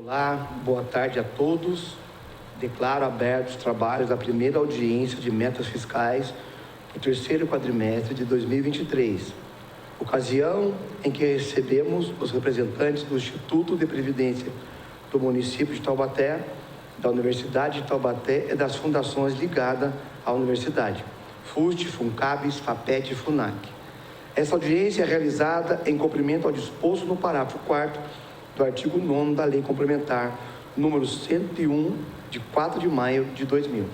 Olá, boa tarde a todos. Declaro abertos os trabalhos da primeira audiência de metas fiscais do terceiro quadrimestre de 2023, ocasião em que recebemos os representantes do Instituto de Previdência do município de Taubaté, da Universidade de Taubaté e das fundações ligadas à universidade, FUST, FUNCABES, FAPET e FUNAC. Essa audiência é realizada em cumprimento ao disposto no parágrafo 4º do artigo 9º da Lei Complementar número 101, de 4 de maio de 2000.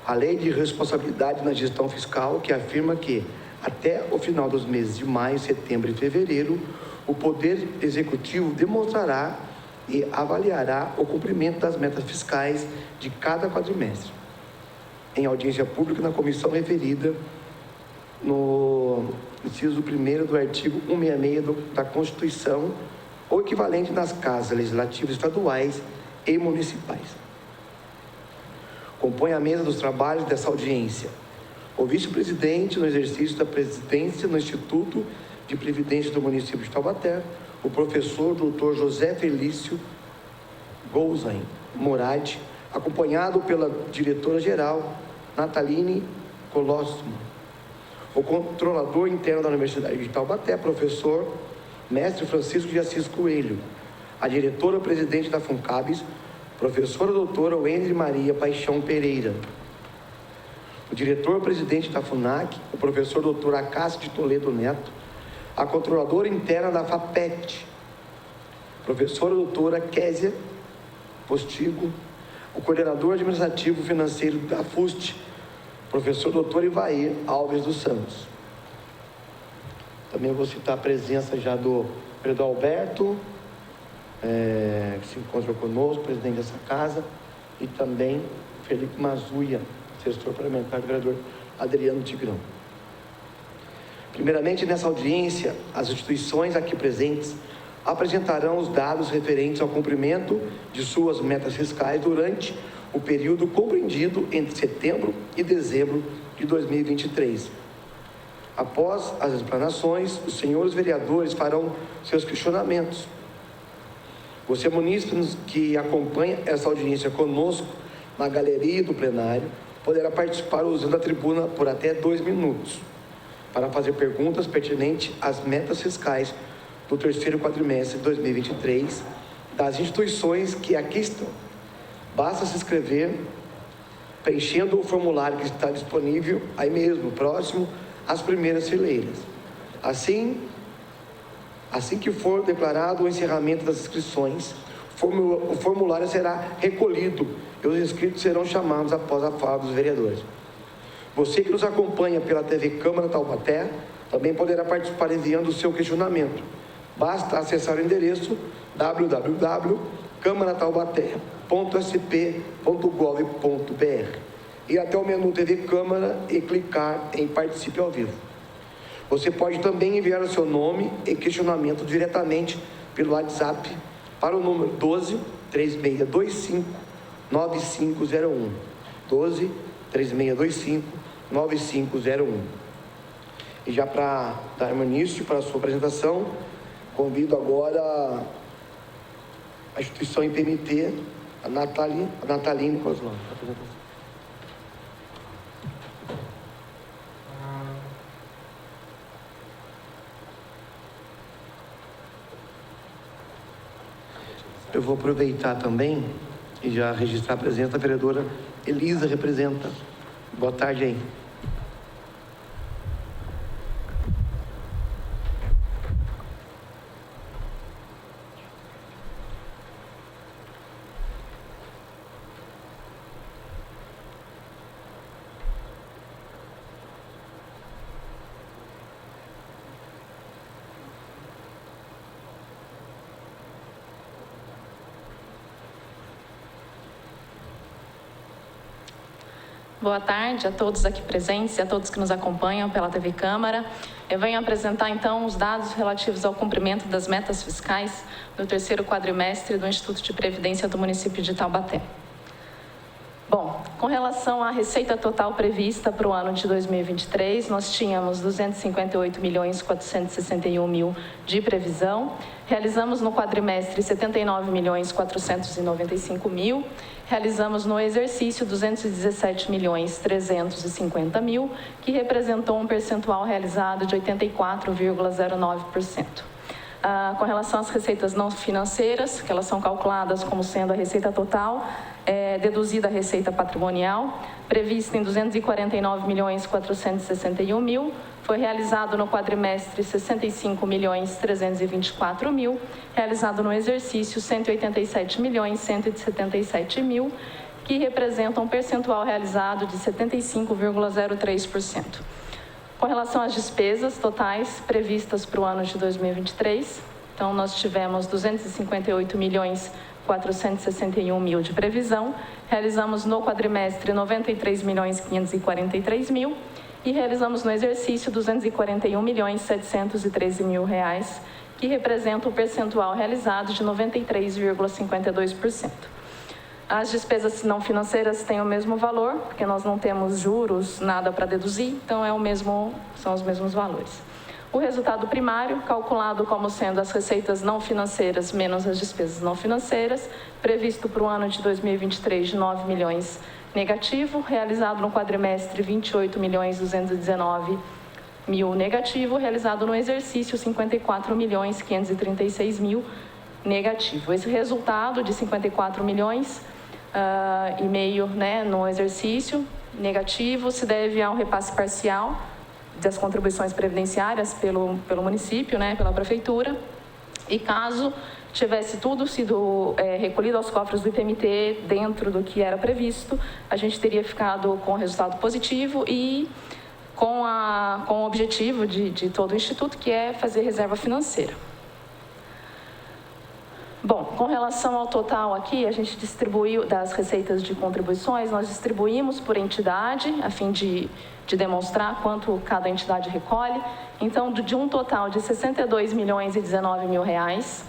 A Lei de Responsabilidade na Gestão Fiscal, que afirma que, até o final dos meses de maio, setembro e fevereiro, o Poder Executivo demonstrará e avaliará o cumprimento das metas fiscais de cada quadrimestre. Em audiência pública na comissão referida no inciso 1º do artigo 166 da Constituição, ou equivalente nas casas legislativas estaduais e municipais. Compõe a mesa dos trabalhos dessa audiência o vice-presidente no exercício da presidência no Instituto de Previdência do município de Taubaté, o professor Dr. José Felício Golzain Moradi, acompanhado pela diretora-geral Nataline Colosimo, o controlador interno da Universidade de Taubaté, professor mestre Francisco de Assis Coelho, a diretora-presidente da FUNCABES, professora doutora Wendry Maria Paixão Pereira, o diretor-presidente da FUNAC, o professor doutor Acácio de Toledo Neto, a controladora interna da FAPET, professora doutora Késia Postigo, o coordenador administrativo financeiro da FUST, professor doutor Ivair Alves dos Santos. Também vou citar a presença já do vereador Alberto, que se encontra conosco, presidente dessa casa, e também Felipe Mazuia, assessor parlamentar do vereador Adriano Tigrão. Primeiramente, nessa audiência, as instituições aqui presentes apresentarão os dados referentes ao cumprimento de suas metas fiscais durante o período compreendido entre setembro e dezembro de 2023. Após as explanações, os senhores vereadores farão seus questionamentos. Você, munícipes que acompanha essa audiência conosco na galeria do plenário, poderá participar usando a tribuna por até 2 minutos para fazer perguntas pertinentes às metas fiscais do terceiro quadrimestre de 2023 das instituições que aqui estão. Basta se inscrever preenchendo o formulário que está disponível aí mesmo, próximo às primeiras fileiras. Assim que for declarado o encerramento das inscrições, o formulário será recolhido e os inscritos serão chamados após a fala dos vereadores. Você que nos acompanha pela TV Câmara Taubaté também poderá participar enviando o seu questionamento. Basta acessar o endereço www.câmarataubaté.sp.gov.br ir até o menu TV Câmara e clicar em Participe ao Vivo. Você pode também enviar o seu nome e questionamento diretamente pelo WhatsApp para o número 12 3625 9501. 12 3625 9501. E já para dar início para a sua apresentação, convido agora a instituição IPMT, a Nataline Coslão. Eu vou aproveitar também e já registrar a presença da vereadora Elisa, representa. Boa tarde aí. Boa tarde a todos aqui presentes e a todos que nos acompanham pela TV Câmara. Eu venho apresentar, então, os dados relativos ao cumprimento das metas fiscais do terceiro quadrimestre do Instituto de Previdência do município de Taubaté. Bom, com relação à receita total prevista para o ano de 2023, nós tínhamos 258.461.000 de previsão, realizamos no quadrimestre 79.495.000, realizamos no exercício 217.350.000, que representou um percentual realizado de 84,09%. Com relação às receitas não financeiras, que elas são calculadas como sendo a receita total, deduzida a receita patrimonial, prevista em 249.461.000, foi realizado no quadrimestre 65.324.000, realizado no exercício 187.177.000, que representa um percentual realizado de 75,03%. Com relação às despesas totais previstas para o ano de 2023, então nós tivemos 258.461.000 de previsão, realizamos no quadrimestre 93.543.000 e realizamos no exercício 241.713.000 reais, que representa um percentual realizado de 93,52%. As despesas não financeiras têm o mesmo valor, porque nós não temos juros, nada para deduzir, então são os mesmos valores. O resultado primário, calculado como sendo as receitas não financeiras menos as despesas não financeiras, previsto para o ano de 2023 de 9 milhões negativo, realizado no quadrimestre 28.219.000 negativo, realizado no exercício 54.536.000 negativo. Esse resultado de 54 milhões e meio, né, no exercício negativo se deve ao repasse parcial das contribuições previdenciárias pelo município, né, pela prefeitura, e caso tivesse tudo sido recolhido aos cofres do IPMT dentro do que era previsto, a gente teria ficado com resultado positivo e com o objetivo de todo o Instituto, que é fazer reserva financeira. Bom, com relação ao total aqui, a gente distribuiu das receitas de contribuições, nós distribuímos por entidade, a fim de demonstrar quanto cada entidade recolhe. Então, de um total de 62.019.000 reais,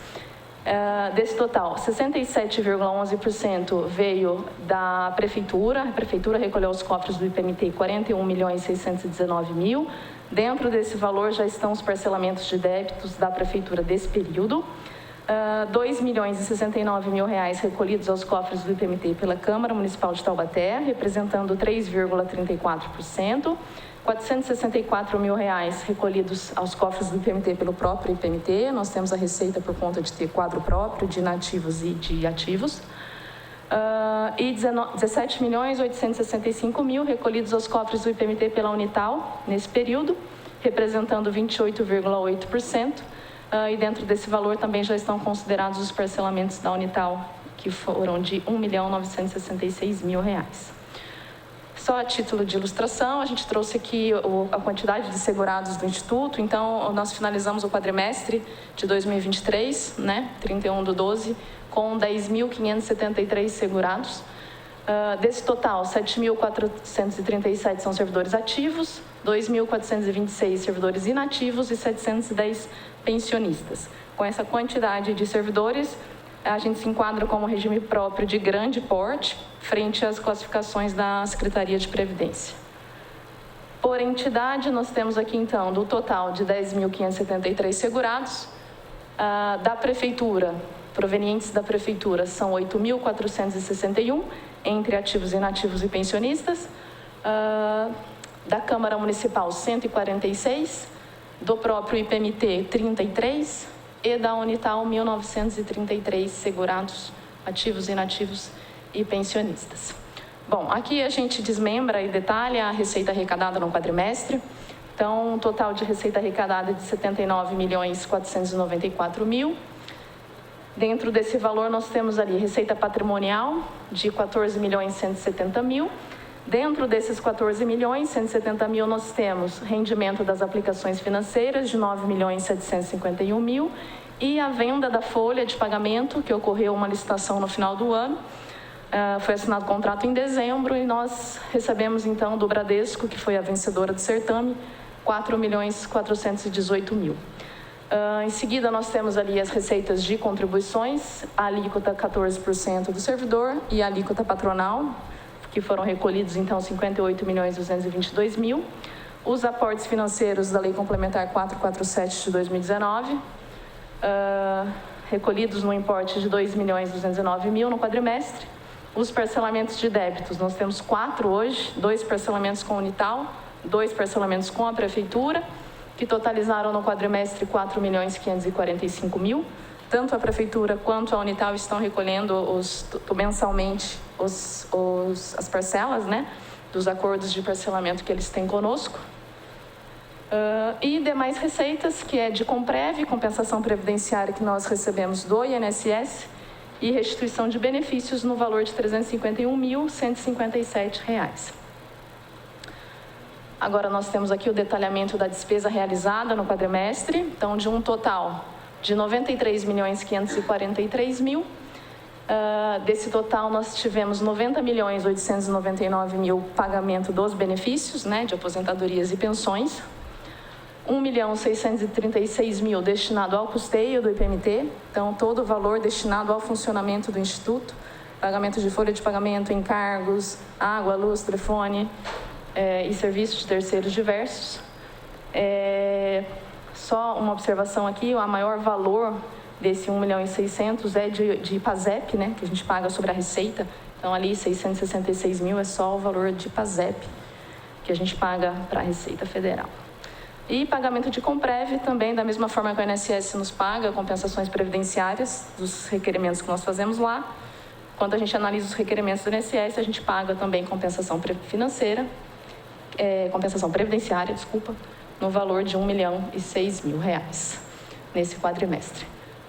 desse total, 67,11% veio da Prefeitura. A Prefeitura recolheu aos cofres do IPMT 41.619.000. Dentro desse valor já estão os parcelamentos de débitos da Prefeitura desse período. 2.069.000 reais recolhidos aos cofres do IPMT pela Câmara Municipal de Taubaté, representando 3,34%. 464.000 reais recolhidos aos cofres do IPMT pelo próprio IPMT. Nós temos a receita por conta de ter quadro próprio de inativos e de ativos. E 17.865.000 recolhidos aos cofres do IPMT pela Unital nesse período, representando 28,8%. E dentro desse valor também já estão considerados os parcelamentos da Unital, que foram de R$1.966.000 reais. Só a título de ilustração, a gente trouxe aqui a quantidade de segurados do Instituto. Então, nós finalizamos o quadrimestre de 2023, né, 31/12, com 10.573 segurados. Desse total, 7.437 são servidores ativos, 2.426 servidores inativos e 710 pensionistas. Com essa quantidade de servidores, a gente se enquadra como regime próprio de grande porte, frente às classificações da Secretaria de Previdência. Por entidade, nós temos aqui, então, do total de 10.573 segurados, da Prefeitura, provenientes da Prefeitura, são 8.461, entre ativos, inativos e pensionistas. Da Câmara Municipal, 146, do próprio IPMT, 33, e da Unital, 1.933 segurados, ativos, inativos e pensionistas. Bom, aqui a gente desmembra e detalha a receita arrecadada no quadrimestre. Então, um total de receita arrecadada de 79.494.000. Dentro desse valor, nós temos ali receita patrimonial de 14.170.000. Dentro desses 14.170.000, nós temos rendimento das aplicações financeiras de 9.751.000 e a venda da folha de pagamento, que ocorreu uma licitação no final do ano. Foi assinado o contrato em dezembro e nós recebemos, então, do Bradesco, que foi a vencedora do certame, 4.418.000. Em seguida, nós temos ali as receitas de contribuições, a alíquota 14% do servidor e a alíquota patronal, que foram recolhidos, então, 58.222.000. Os aportes financeiros da Lei Complementar 447 de 2019, recolhidos no importe de 2.209.000 no quadrimestre. Os parcelamentos de débitos, nós temos 4 hoje, 2 parcelamentos com a Unital, 2 parcelamentos com a Prefeitura, que totalizaram no quadrimestre 4.545.000. Tanto a Prefeitura quanto a Unital estão recolhendo mensalmente as parcelas, né, dos acordos de parcelamento que eles têm conosco. E demais receitas, que é de Comprev, compensação previdenciária que nós recebemos do INSS, e restituição de benefícios no valor de R$ 351.157. Agora nós temos aqui o detalhamento da despesa realizada no quadrimestre, então de um total de R$ 93.543.000. Desse total nós tivemos R$ 90.899.000 pagamento dos benefícios, né, de aposentadorias e pensões. R$ 1.636.000 destinado ao custeio do IPMT, então todo o valor destinado ao funcionamento do Instituto, pagamento de folha de pagamento, encargos, água, luz, telefone e serviços de terceiros diversos. Só uma observação aqui, o maior valor desse 1.600.000 é de PASEP, né, que a gente paga sobre a receita, então ali 666.000 é só o valor de PASEP que a gente paga para a Receita Federal. E pagamento de Comprev também, da mesma forma que o INSS nos paga, compensações previdenciárias dos requerimentos que nós fazemos lá. Quando a gente analisa os requerimentos do INSS, a gente paga também compensação previdenciária, no valor de R$ 1.006.000 nesse quadrimestre.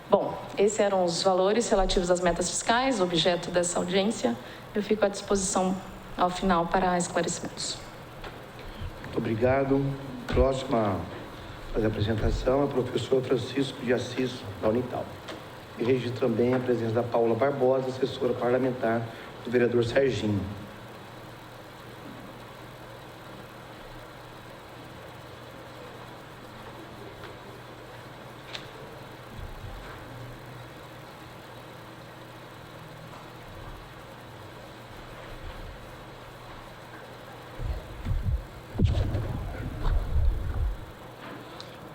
Bom, esses eram os valores relativos às metas fiscais, objeto dessa audiência. Eu fico à disposição ao final para esclarecimentos. Muito obrigado. Próxima a fazer a apresentação é o professor Francisco de Assis, da Unital. E registro também a presença da Paula Barbosa, assessora parlamentar do vereador Serginho.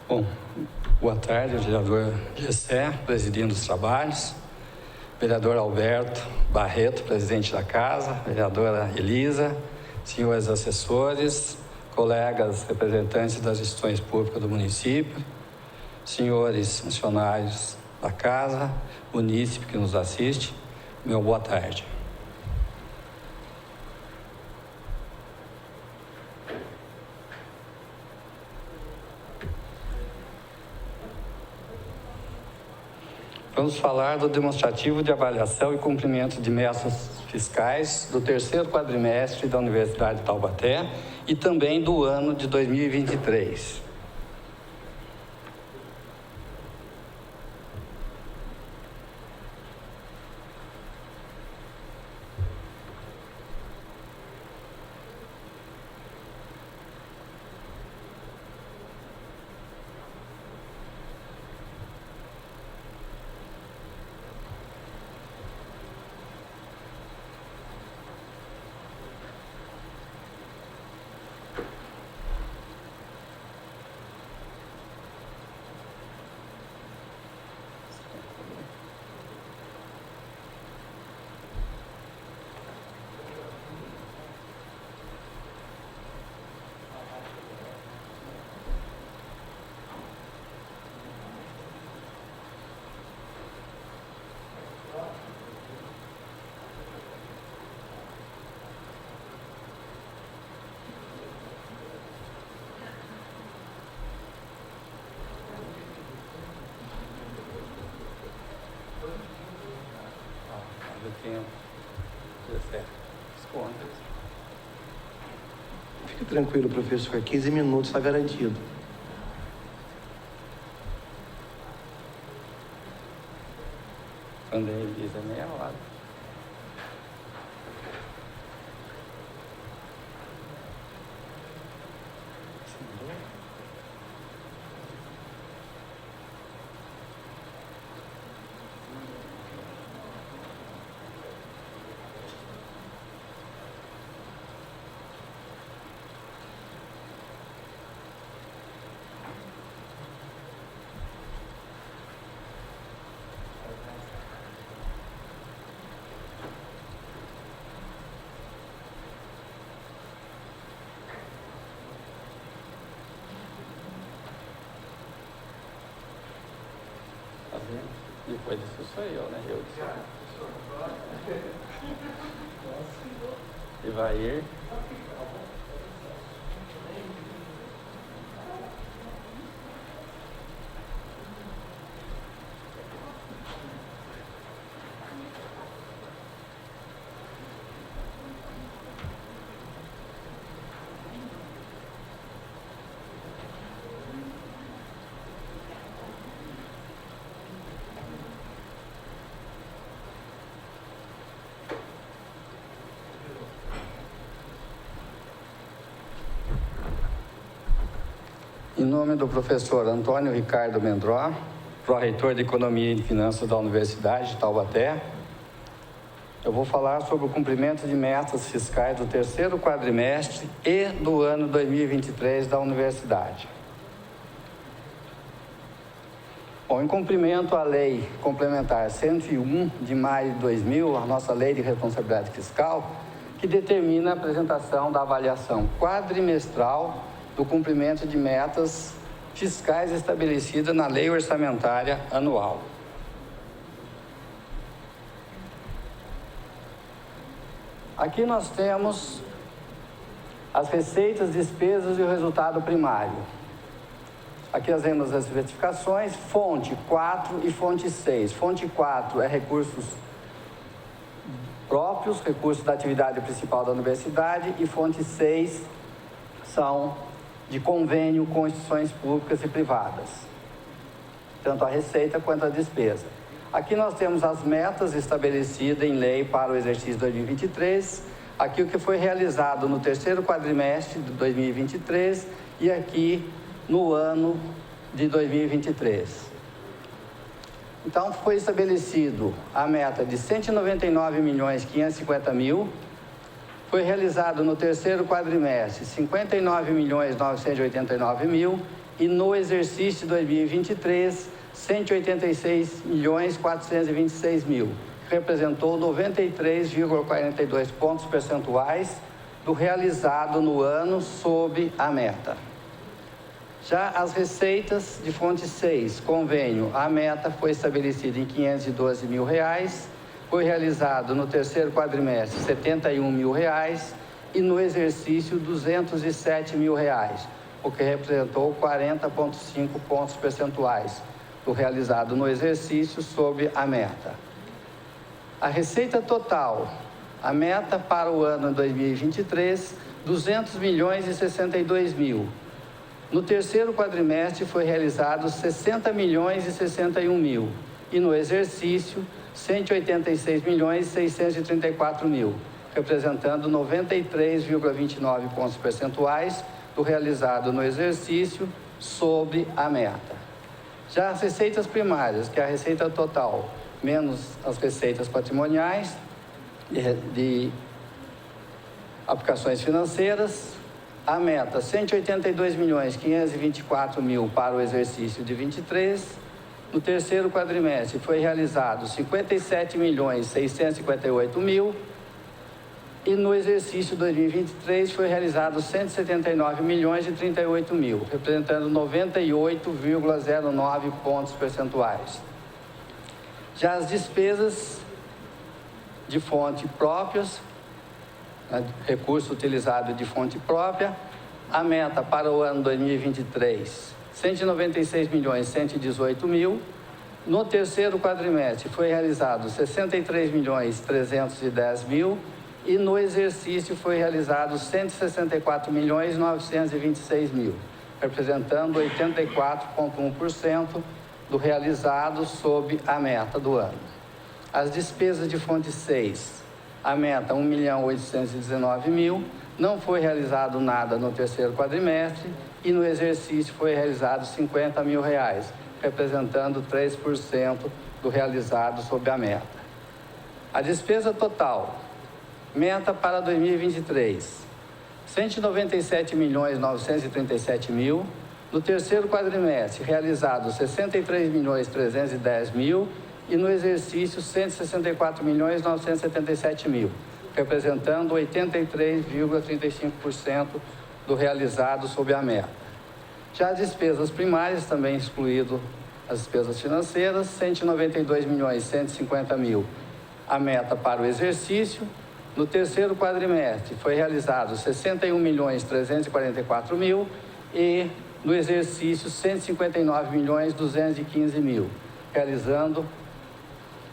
Bom, boa tarde, vereador Gessé, presidindo os trabalhos, vereador Alberto Barreto, presidente da casa, vereadora Elisa, senhores assessores, colegas representantes das instituições públicas do município, senhores funcionários da casa, munícipe que nos assiste, meu boa tarde. Vamos falar do demonstrativo de avaliação e cumprimento de metas fiscais do terceiro quadrimestre da Universidade de Taubaté e também do ano de 2023. Fique tranquilo, professor. 15 minutos está garantido. Quando ele diz é meia hora. Depois disso sou eu, né? E vai ir. Em nome do professor Antônio Ricardo Mendró, pró-reitor de Economia e Finanças da Universidade de Taubaté, eu vou falar sobre o cumprimento de metas fiscais do terceiro quadrimestre e do ano 2023 da Universidade. Bom, em cumprimento à Lei Complementar 101 de maio de 2000, a nossa Lei de Responsabilidade Fiscal, que determina a apresentação da avaliação quadrimestral do cumprimento de metas fiscais estabelecidas na Lei Orçamentária Anual. Aqui nós temos as receitas, despesas e o resultado primário. Aqui nós vemos as verificações, fonte 4 e fonte 6. Fonte 4 é recursos próprios, recursos da atividade principal da universidade, e fonte 6 são de convênio com instituições públicas e privadas, tanto a receita quanto a despesa. Aqui nós temos as metas estabelecidas em lei para o exercício 2023, aqui o que foi realizado no terceiro quadrimestre de 2023 e aqui no ano de 2023. Então, foi estabelecido a meta de 199.550.000, foi realizado no terceiro quadrimestre 59.989.000 e no exercício de 2023, 186.426.000, que representou 93,42 pontos percentuais do realizado no ano sob a meta. Já as receitas de fonte 6, convênio, a meta foi estabelecida em R$512.000, foi realizado no terceiro quadrimestre R$71.000 e no exercício R$207.000, o que representou 40,5 pontos percentuais do realizado no exercício sob a meta. A receita total, a meta para o ano 2023, R$200.062.000. No terceiro quadrimestre foi realizado R$60.061.000 e no exercício R$186.634.000, representando 93,29 pontos percentuais do realizado no exercício sob a meta. Já as receitas primárias, que é a receita total menos as receitas patrimoniais de aplicações financeiras, a meta R$182.524.000 para o exercício de 23. No terceiro quadrimestre foi realizado R$57.658.000 e no exercício 2023 foi realizado R$179.038.000, representando 98,09 pontos percentuais. Já as despesas de fonte próprias, recurso utilizado de fonte própria, a meta para o ano 2023, R$196.118.000. No terceiro quadrimestre foi realizado R$63.310.000 e no exercício foi realizado R$164.926.000, representando 84,1% do realizado sob a meta do ano. As despesas de fonte 6, a meta R$1.819.000, não foi realizado nada no terceiro quadrimestre e no exercício foi realizado R$50.000, representando 3% do realizado sob a meta. A despesa total, meta para 2023, R$197.937.000, no terceiro quadrimestre realizado R$63.310.000 e no exercício R$164.977.000, representando 83,35% do realizado sob a meta. Já as despesas primárias, também excluído as despesas financeiras, 192.150.000 a meta para o exercício. No terceiro quadrimestre foi realizado 61.344.000 e no exercício 159.215.000, realizando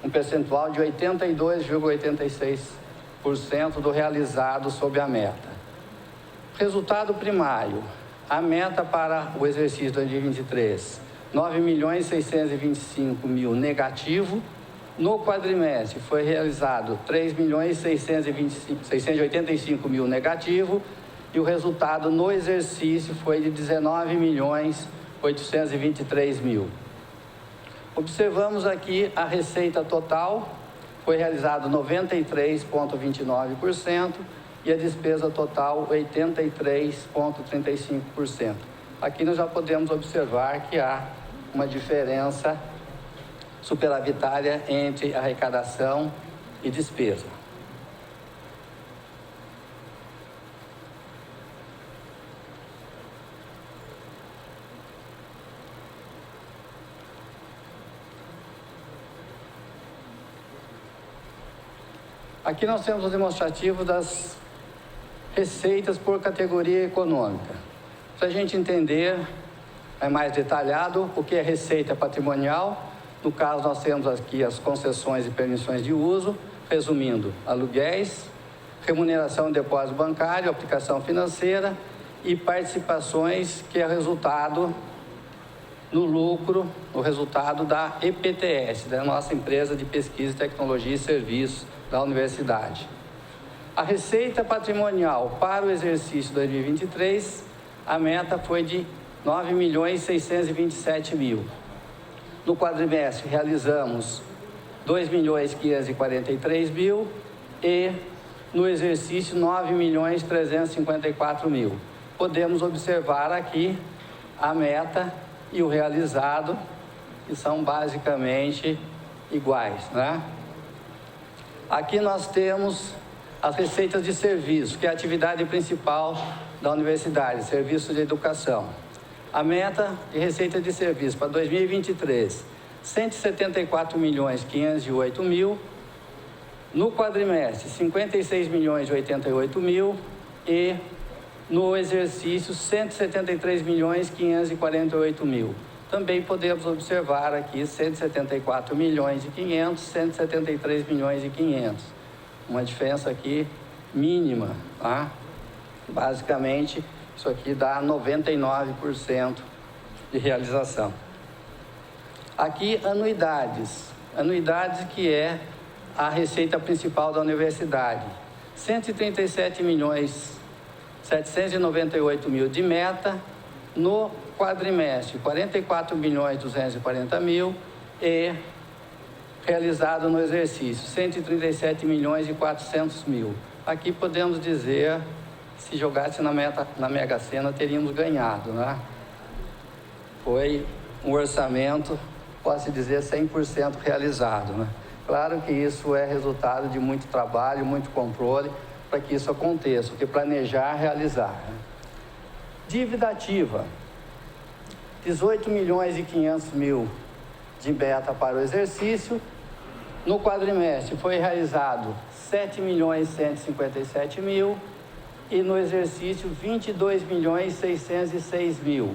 um percentual de 82,86% do realizado sob a meta. Resultado primário, a meta para o exercício 2023, 9.625.000 negativo. No quadrimestre foi realizado 3.685.000 negativo e o resultado no exercício foi de 19.823.000. Observamos aqui a receita total, foi realizado 93,29% e a despesa total 83,35%. Aqui nós já podemos observar que há uma diferença superavitária entre arrecadação e despesa. Aqui nós temos o demonstrativo das receitas por categoria econômica. Para a gente entender mais detalhado o que é receita patrimonial. No caso, nós temos aqui as concessões e permissões de uso, resumindo, aluguéis, remuneração de depósito bancário, aplicação financeira e participações, que é resultado no lucro, o resultado da EPTS, da nossa empresa de pesquisa, tecnologia e serviços da universidade. A receita patrimonial para o exercício 2023, a meta foi de 9.627.000. No quadrimestre realizamos 2.543.000 e no exercício 9.354.000. Podemos observar aqui a meta e o realizado, que são basicamente iguais, né? Aqui nós temos as receitas de serviço, que é a atividade principal da universidade, serviço de educação. A meta de receita de serviço para 2023, 174.508.000. No quadrimestre, 56.088.000 e no exercício, 173.548.000. Também podemos observar aqui 174.500.000, 173.500.000. Uma diferença aqui mínima, tá? Basicamente, isso aqui dá 99% de realização. Aqui, anuidades. Anuidades, que é a receita principal da universidade. 137.798.000 de meta. No quadrimestre, 44.240.000 e realizado no exercício, 137.400.000. Aqui podemos dizer, se jogasse na Mega Sena, teríamos ganhado, né? Foi um orçamento, posso dizer, 100% realizado, né? Claro que isso é resultado de muito trabalho, muito controle, para que isso aconteça, porque planejar, realizar, né? Dívida ativa, 18.500.000 de meta para o exercício. No quadrimestre foi realizado 7.157.000 e no exercício 22.606.000.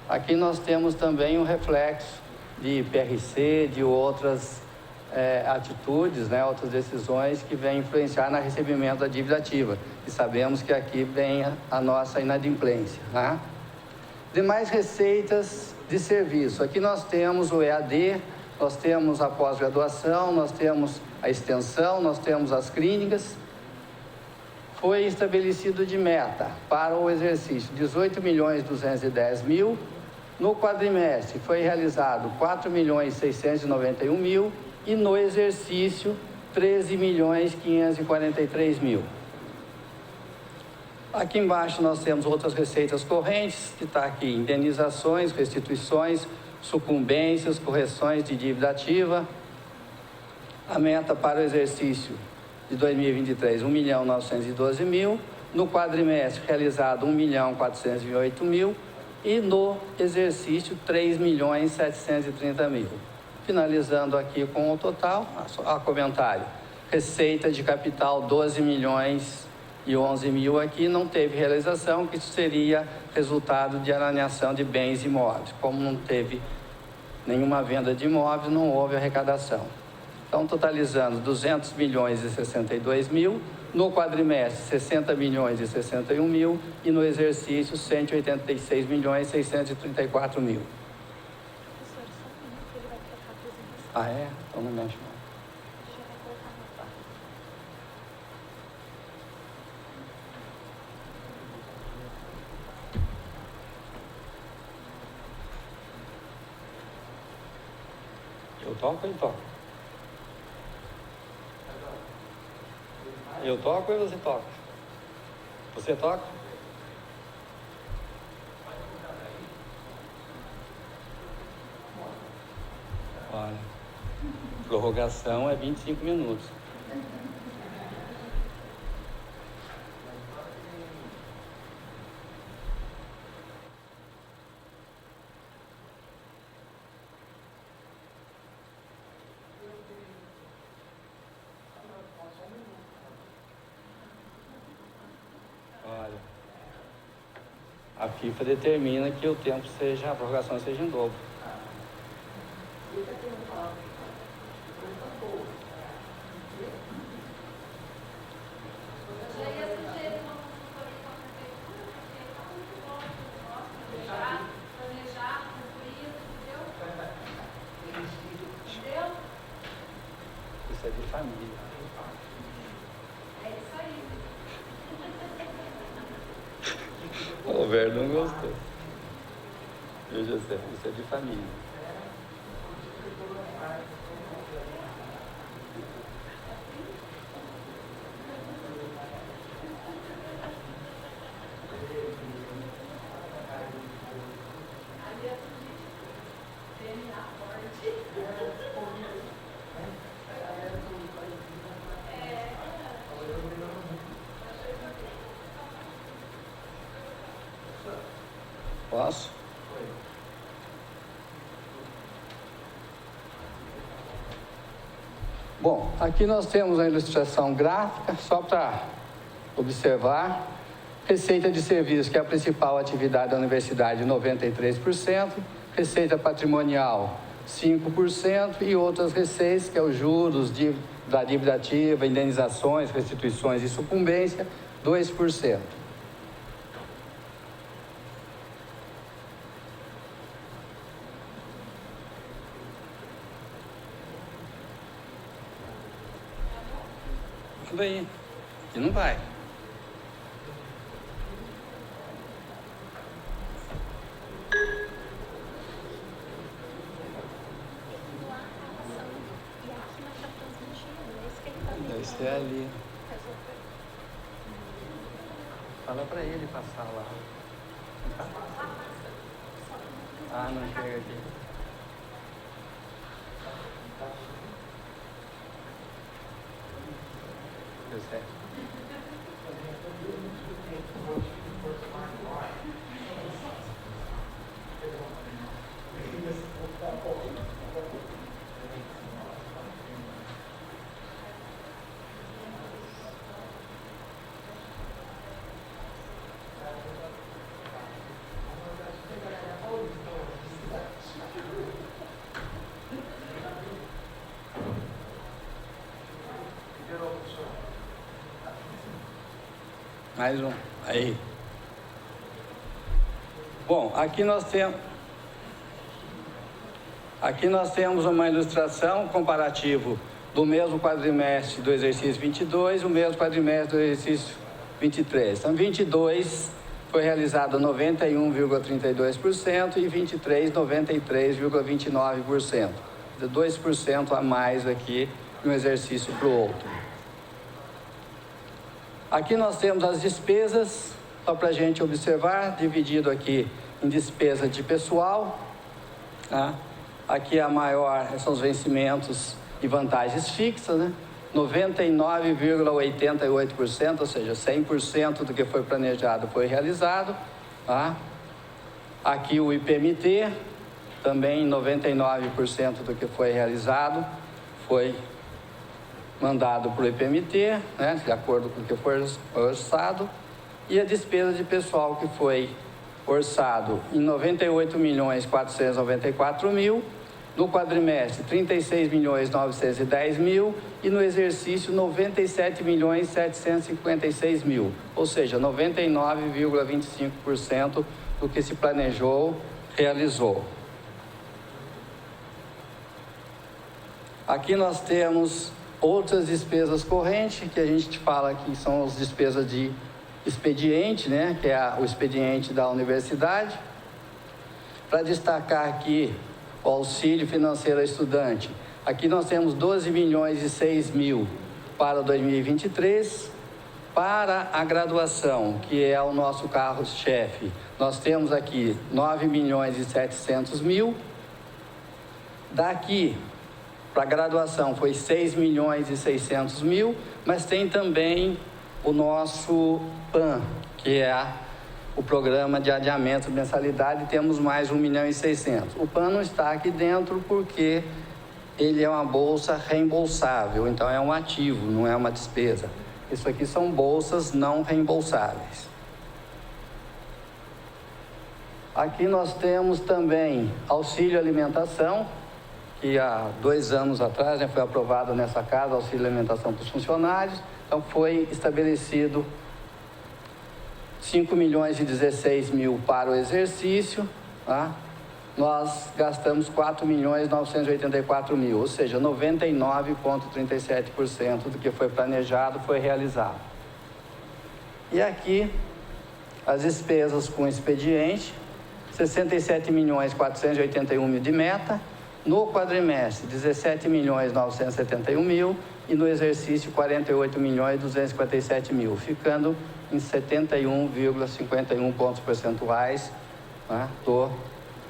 Aqui nós temos também um reflexo de PRC, de outras atitudes, né, outras decisões que vêm influenciar no recebimento da dívida ativa. E sabemos que aqui vem a nossa inadimplência, né? Demais receitas de serviço. Aqui nós temos o EAD, nós temos a pós-graduação, nós temos a extensão, nós temos as clínicas. Foi estabelecido de meta para o exercício 18.210.000. No quadrimestre foi realizado 4.691.000 e no exercício 13.543.000. Aqui embaixo nós temos outras receitas correntes, que está aqui: indenizações, restituições, sucumbências, correções de dívida ativa. A meta para o exercício de 2023, 1.912.000. No quadrimestre realizado 1.408.000 e no exercício 3.730.000. Finalizando aqui com o total, a comentário, receita de capital 12.011.000 aqui, não teve realização, que isso seria resultado de alienação de bens imóveis. Como não teve nenhuma venda de imóveis, não houve arrecadação. Então, totalizando 200.062.000, no quadrimestre 60.061.000 e no exercício 186.634.000. Ah, é? Então não mexe mais. Eu toco ou ele toca? Eu toco ou você toca? Você toca? Olha, prorrogação é 25 minutos. Olha, a FIFA determina que o tempo seja, a prorrogação seja em dobro. Isso é de família. É isso aí. O velho não gostou. Eu já sei, isso é de família. Posso? Bom, aqui nós temos a ilustração gráfica, só para observar. Receita de serviços, que é a principal atividade da universidade, 93%. Receita patrimonial, 5%. E outras receitas, que é os juros da dívida ativa, indenizações, restituições e sucumbência, 2%. Tudo aí. Aqui não vai. Deve ser ali. Fala pra ele passar lá. Ah, não chega aqui. Deu certo. Mais um. Aí. Bom, aqui nós temos uma ilustração comparativo do mesmo quadrimestre do exercício 22 e o mesmo quadrimestre do exercício 23. Então, 22 foi realizado 91,32% e 23, 93,29%. 2% a mais aqui de um exercício para o outro. Aqui nós temos as despesas, só para a gente observar, dividido aqui em despesa de pessoal. Tá? Aqui a maior são os vencimentos e vantagens fixas, né? 99,88%, ou seja, 100% do que foi planejado foi realizado. Tá? Aqui o IPMT, também 99% do que foi realizado foi mandado para o IPMT, né, de acordo com o que foi orçado, e a despesa de pessoal que foi orçado em 98.494.000, no quadrimestre 36.910.000 e no exercício 97.756.000, ou seja, 99,25% do que se planejou, realizou. Aqui nós temos outras despesas correntes, que a gente fala que são as despesas de expediente, né, que é o expediente da universidade. Para destacar aqui o auxílio financeiro ao estudante, aqui nós temos 12.006.000 para 2023. Para a graduação, que é o nosso carro-chefe, nós temos aqui 9.700.000. Daqui para a graduação foi 6.600.000, mas tem também o nosso PAN, que é o programa de adiamento de mensalidade, temos mais 1.600.000. O PAN não está aqui dentro porque ele é uma bolsa reembolsável, então é um ativo, não é uma despesa. Isso aqui são bolsas não reembolsáveis. Aqui nós temos também auxílio alimentação, que há 2 anos atrás, né, foi aprovado nessa casa, auxílio alimentação para os funcionários. Então foi estabelecido 5.016.000 para o exercício, tá? Nós gastamos 4.984.000, ou seja, 99,37% do que foi planejado foi realizado. E aqui as despesas com expediente, 67.481.000 de meta, no quadrimestre 17.971.000 e no exercício 48.257.000, ficando em 71,51 pontos percentuais, né, do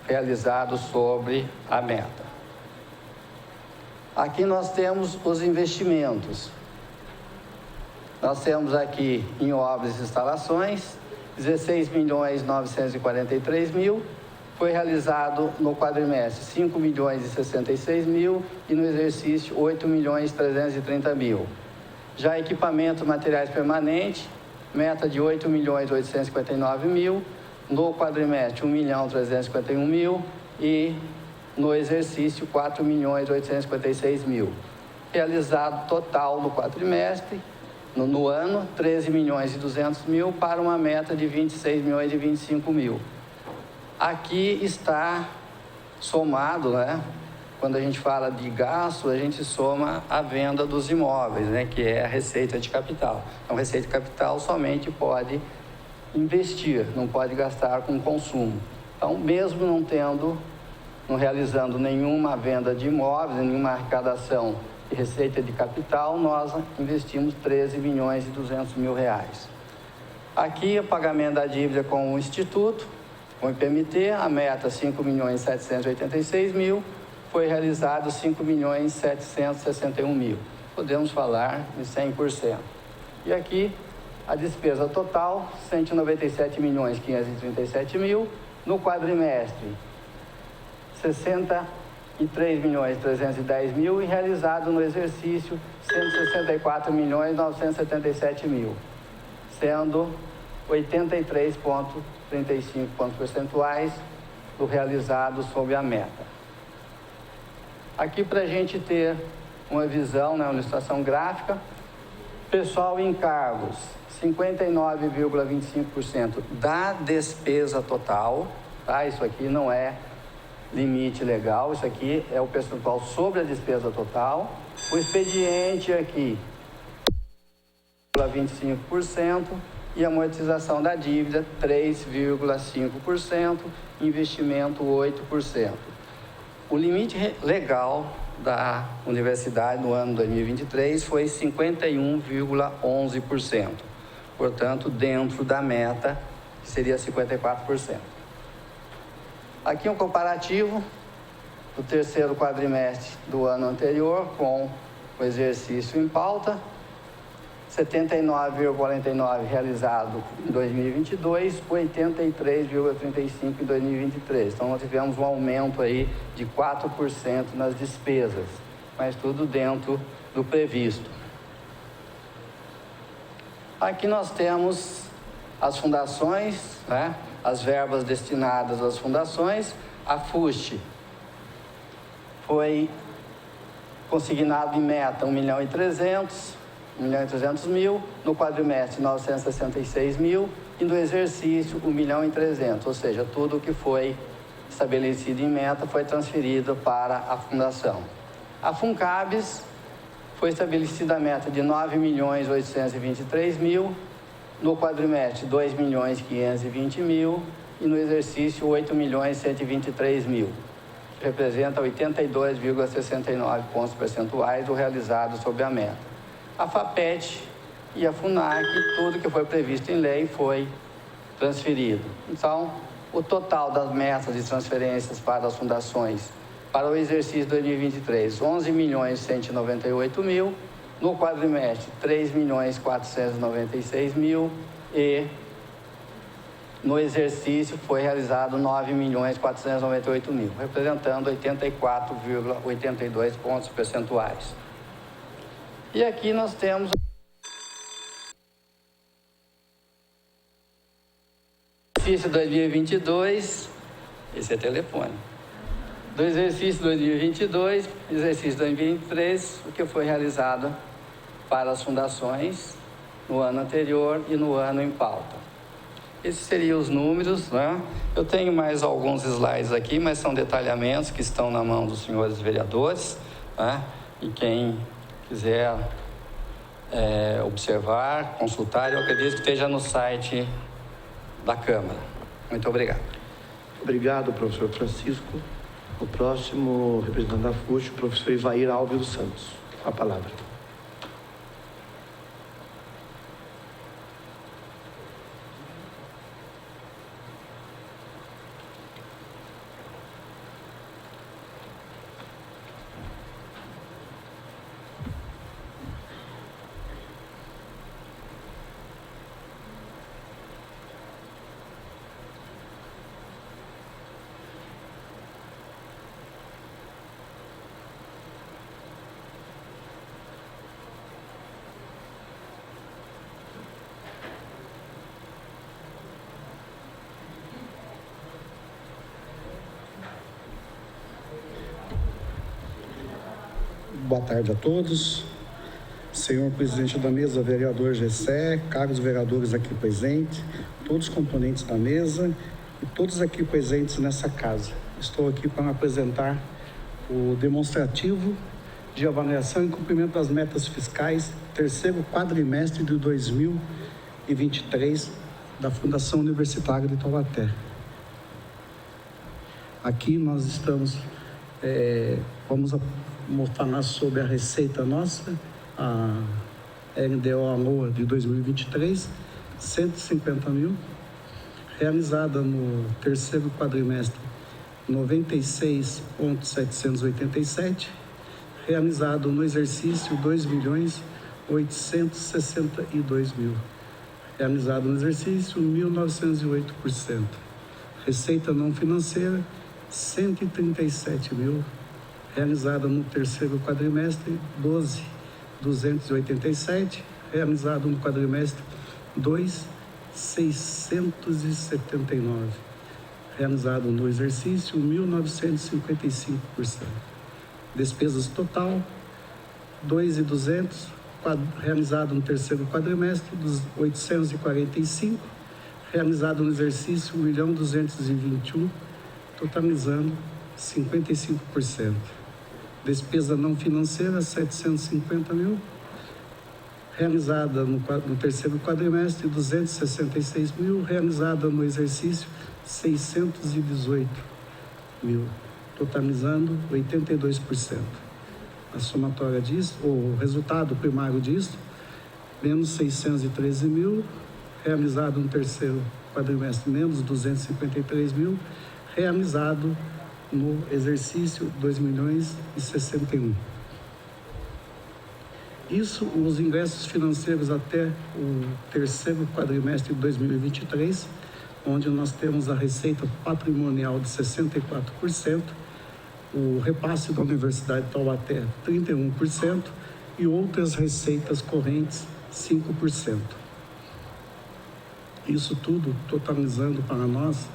realizado sobre a meta. Aqui nós temos os investimentos. Nós temos aqui em obras e instalações 16.943.000, foi realizado no quadrimestre 5.066.000 e no exercício 8.330.000. Já equipamento e materiais permanentes, meta de 8.859.000, no quadrimestre 1.351.000 e no exercício 4.856.000. Realizado total no quadrimestre, no ano, 13.200.000 para uma meta de 26.025.000. Aqui está somado, né? Quando a gente fala de gasto, a gente soma a venda dos imóveis, né? Que é a receita de capital. Então, receita de capital somente pode investir, não pode gastar com consumo. Então, mesmo não realizando nenhuma venda de imóveis, nenhuma arrecadação de receita de capital, nós investimos 13.200.000 reais. Aqui, o pagamento da dívida com o Instituto, com o IPMT, a meta 5.786.000, foi realizado 5.761.000. Podemos falar em 100%. E aqui, a despesa total, 197.537.000, no quadrimestre, 63.310.000 e realizado no exercício 164.977.000, sendo 83,35 pontos percentuais do realizado sob a meta. Aqui para a gente ter uma visão, né, uma ilustração gráfica, pessoal em cargos, 59,25% da despesa total, tá? Isso aqui não é limite legal, isso aqui é o percentual sobre a despesa total. O expediente aqui, 25%, e amortização da dívida, 3,5%, investimento, 8%. O limite legal da universidade no ano 2023 foi 51,11%, portanto, dentro da meta, que seria 54%. Aqui um comparativo do terceiro quadrimestre do ano anterior com o exercício em pauta. 79,49 realizado em 2022, 83,35 em 2023. Então, nós tivemos um aumento aí de 4% nas despesas, mas tudo dentro do previsto. Aqui nós temos as fundações, né? As verbas destinadas às fundações. A FUST foi consignado em meta 1.300.000, no quadrimestre 966.000 e no exercício 1.300.000, ou seja, tudo o que foi estabelecido em meta foi transferido para a fundação. A FUNCABS foi estabelecida a meta de 9.823.000, no quadrimestre 2.520.000 e no exercício 8.123.000, que representa 82,69 pontos percentuais do realizado sob a meta. A FAPET e a FUNAC, tudo que foi previsto em lei foi transferido. Então, o total das metas de transferências para as fundações para o exercício 2023, 11.198.000, no quadrimestre 3.496.000 e no exercício foi realizado 9.498.000, representando 84,82 pontos percentuais. E aqui nós temos exercício 2022, esse é telefone. Do exercício 2022, exercício 2023, o que foi realizado para as fundações no ano anterior e no ano em pauta. Esses seriam os números, né? Eu tenho mais alguns slides aqui, mas são detalhamentos que estão na mão dos senhores vereadores, né? E quem quiser observar, consultar, eu acredito que esteja no site da Câmara. Muito obrigado. Obrigado, professor Francisco. O próximo representante da FUST, o professor Ivair Alves dos Santos. A palavra. Boa tarde a todos. Senhor presidente da mesa, vereador Gessé, caros vereadores aqui presentes, todos os componentes da mesa e todos aqui presentes nessa casa. Estou aqui para apresentar o demonstrativo de avaliação e cumprimento das metas fiscais, terceiro quadrimestre de 2023 da Fundação Universitária de Taubaté. Aqui nós estamos, vamos mostrar sobre a receita nossa, a LDO ALOA de 2023, 150 mil, realizada no terceiro quadrimestre, 96,787, realizado no exercício, 2.862.000, realizado no exercício, 1.908%, receita não financeira, 137 mil, realizada no terceiro quadrimestre, 12.287, realizado no quadrimestre, 2.679, realizado no exercício, 1.955%. Despesas total, 2.200, realizado no terceiro quadrimestre, 845, realizado no exercício, 1.221, totalizando 55%. Despesa não financeira, 750 mil, realizada no terceiro quadrimestre, 266 mil, realizada no exercício, 618 mil, totalizando 82%. A somatória disso, o resultado primário disso, menos 613 mil, realizado no terceiro quadrimestre, menos 253 mil, realizado no exercício 2.061. Isso, os ingressos financeiros até o terceiro quadrimestre de 2023, onde nós temos a receita patrimonial de 64%, o repasse da Universidade de Taubaté 31% e outras receitas correntes 5%. Isso tudo totalizando para nós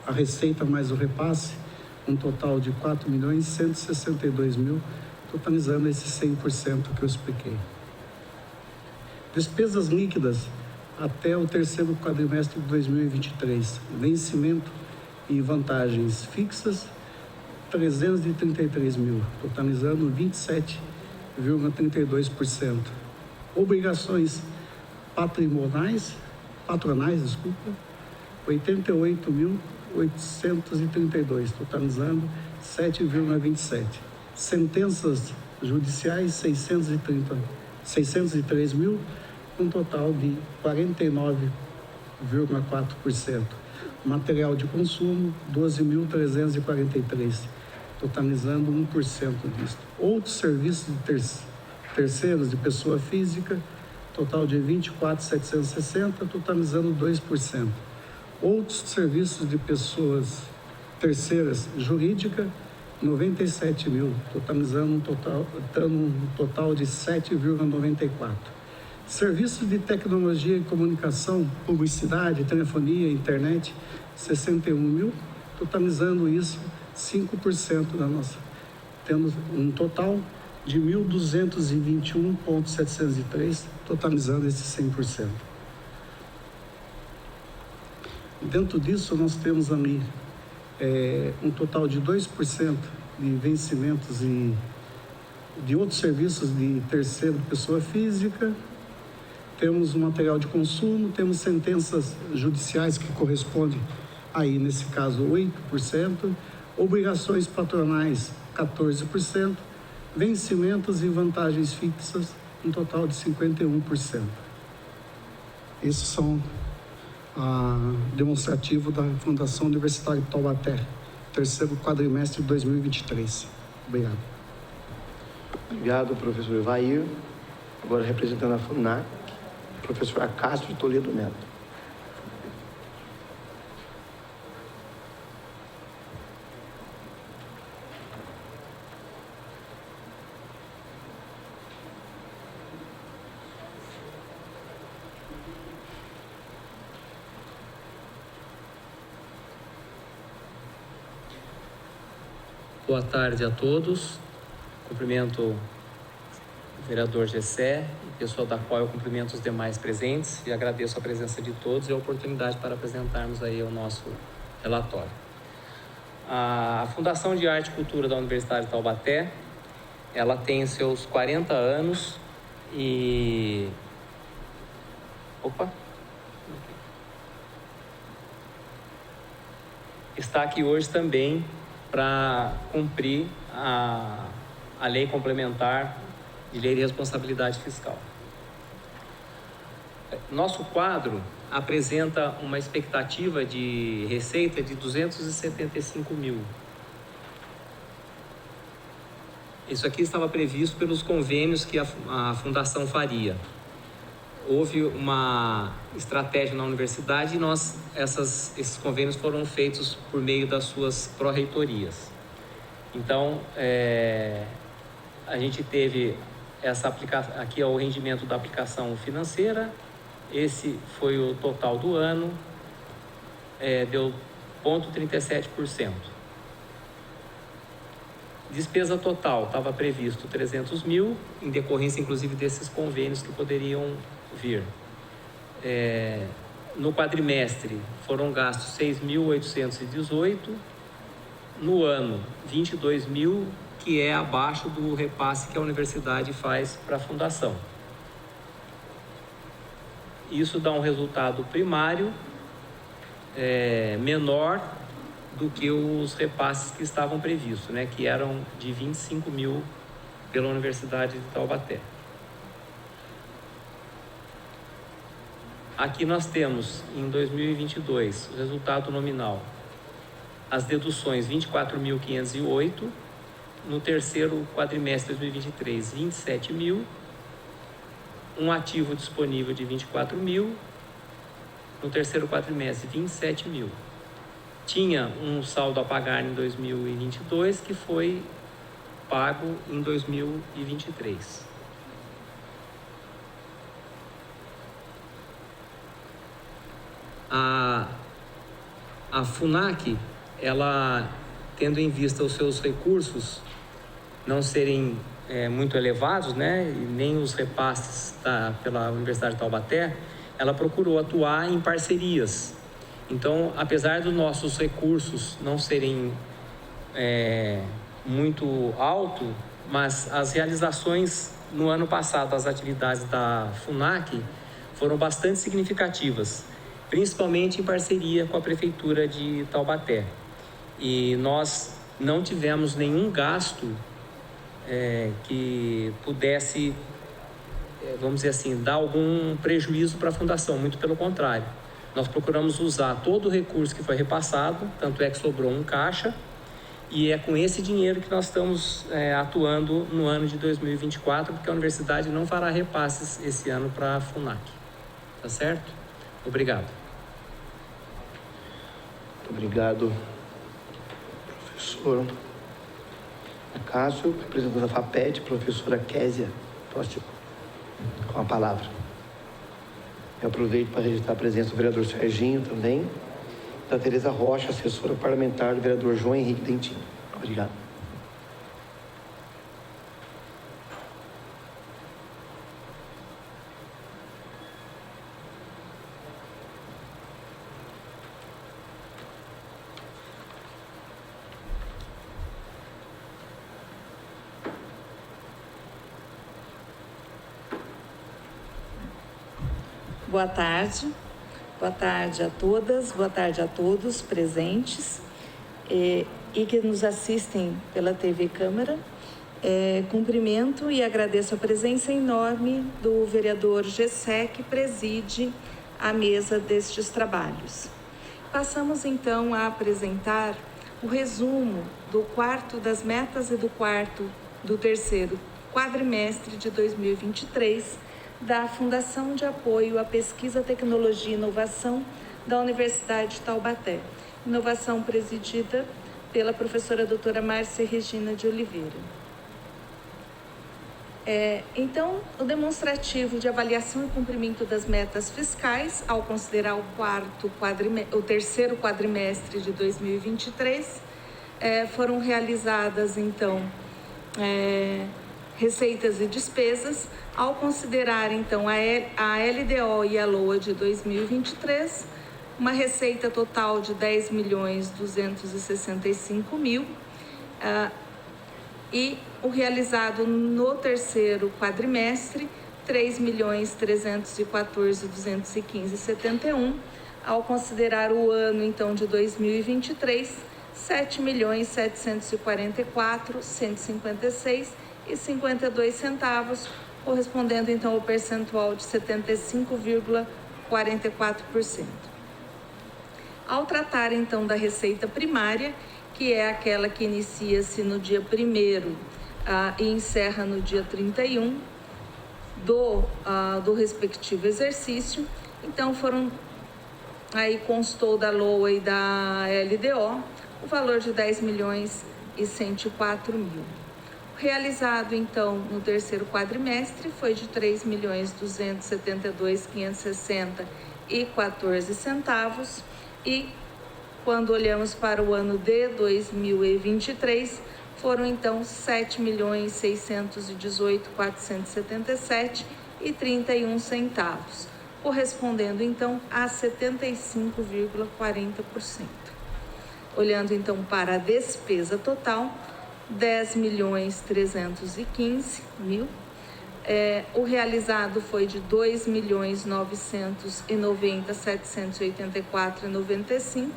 a receita mais o repasse, um total de 4.162.000, totalizando esse 100% que eu expliquei. Despesas líquidas até o terceiro quadrimestre de 2023, vencimento e vantagens fixas, 333.000, totalizando 27,32%. Obrigações patronais, 88.832, totalizando 7,27%. Sentenças judiciais, 603.000, um total de 49,4%. Material de consumo, 12.343, totalizando 1% disso. Outros serviços de terceiros de pessoa física, total de 24.760, totalizando 2%. Outros serviços de pessoas terceiras jurídica, 97.000, totalizando um total de 7,94%. Serviços de tecnologia e comunicação, publicidade, telefonia, internet, 61.000, totalizando isso 5% da nossa. Temos um total de 1.221.703, totalizando esse 100%. Dentro disso, nós temos ali um total de 2% de vencimentos e de outros serviços de terceiro pessoa física. Temos o material de consumo, temos sentenças judiciais que correspondem aí, nesse caso, 8%, obrigações patronais, 14%, vencimentos e vantagens fixas, um total de 51%. Esses são demonstrativo da Fundação Universitária de Taubaté, terceiro quadrimestre de 2023. Obrigado. Obrigado, professor Evair. Agora, representando a FUNAC, professor Acácio de Toledo Neto. Boa tarde a todos. Cumprimento o vereador Gessé, pessoa da qual eu cumprimento os demais presentes e agradeço a presença de todos e a oportunidade para apresentarmos aí o nosso relatório. A Fundação de Arte e Cultura da Universidade de Taubaté, ela tem seus 40 anos e... Está aqui hoje também para cumprir a Lei Complementar de Lei de Responsabilidade Fiscal. Nosso quadro apresenta uma expectativa de receita de 275.000. Isso aqui estava previsto pelos convênios que a Fundação faria. Houve uma estratégia na universidade e esses convênios foram feitos por meio das suas pró-reitorias. Então, a gente teve aqui é o rendimento da aplicação financeira, esse foi o total do ano, deu 0,37%. Despesa total, estava previsto 300.000, em decorrência inclusive desses convênios que poderiam vir. No quadrimestre foram gastos 6.818, no ano 22.000, que é abaixo do repasse que a universidade faz para a fundação. Isso dá um resultado primário menor do que os repasses que estavam previstos, né, que eram de 25.000 pela Universidade de Taubaté. Aqui nós temos, em 2022, o resultado nominal, as deduções 24.508, no terceiro quadrimestre de 2023, 27 mil, um ativo disponível de 24 mil, no terceiro quadrimestre, 27 mil. Tinha um saldo a pagar em 2022 que foi pago em 2023. A FUNAC, ela, tendo em vista os seus recursos não serem muito elevados, né, e nem os repasses pela Universidade de Taubaté, ela procurou atuar em parcerias. Então, apesar dos nossos recursos não serem muito altos, mas as realizações no ano passado, as atividades da FUNAC, foram bastante significativas, principalmente em parceria com a Prefeitura de Taubaté. E nós não tivemos nenhum gasto que pudesse, vamos dizer assim, dar algum prejuízo para a Fundação, muito pelo contrário. Nós procuramos usar todo o recurso que foi repassado, tanto é que sobrou um caixa, e é com esse dinheiro que nós estamos atuando no ano de 2024, porque a universidade não fará repasses esse ano para a FUNAC. Tá certo? Obrigado. Muito obrigado, professor Cássio. Representante da FAPET, professora Késia Tóstico, com a palavra. Eu aproveito para registrar a presença do vereador Serginho também, da Tereza Rocha, assessora parlamentar do vereador João Henrique Dentinho. Obrigado. Boa tarde a todas, boa tarde a todos presentes e que nos assistem pela TV Câmara. Cumprimento e agradeço a presença enorme do vereador Gessé, que preside a mesa destes trabalhos. Passamos então a apresentar o resumo do quarto das metas e do terceiro quadrimestre de 2023, da Fundação de Apoio à Pesquisa, Tecnologia e Inovação da Universidade de Taubaté. Inovação presidida pela professora doutora Márcia Regina de Oliveira. Então, o demonstrativo de avaliação e cumprimento das metas fiscais, ao considerar o terceiro quadrimestre de 2023, foram realizadas, então, receitas e despesas, ao considerar, então, a LDO e a LOA de 2023, uma receita total de 10.265.000, e o realizado no terceiro quadrimestre, 3.314.215,71, ao considerar o ano, então, de 2023, 7.744.156,52 correspondendo então ao percentual de 75,44%. Ao tratar então da receita primária, que é aquela que inicia-se no dia 1º e encerra no dia 31 do respectivo exercício, então aí constou da LOA e da LDO o valor de 10.104.000. Realizado, então, no terceiro quadrimestre, foi de 3.272.560,14 e, quando olhamos para o ano de 2023, foram, então, 7.618.477,31, correspondendo, então, a 75,40%. Olhando, então, para a despesa total, 10.315.000. O realizado foi de 2.990.784,95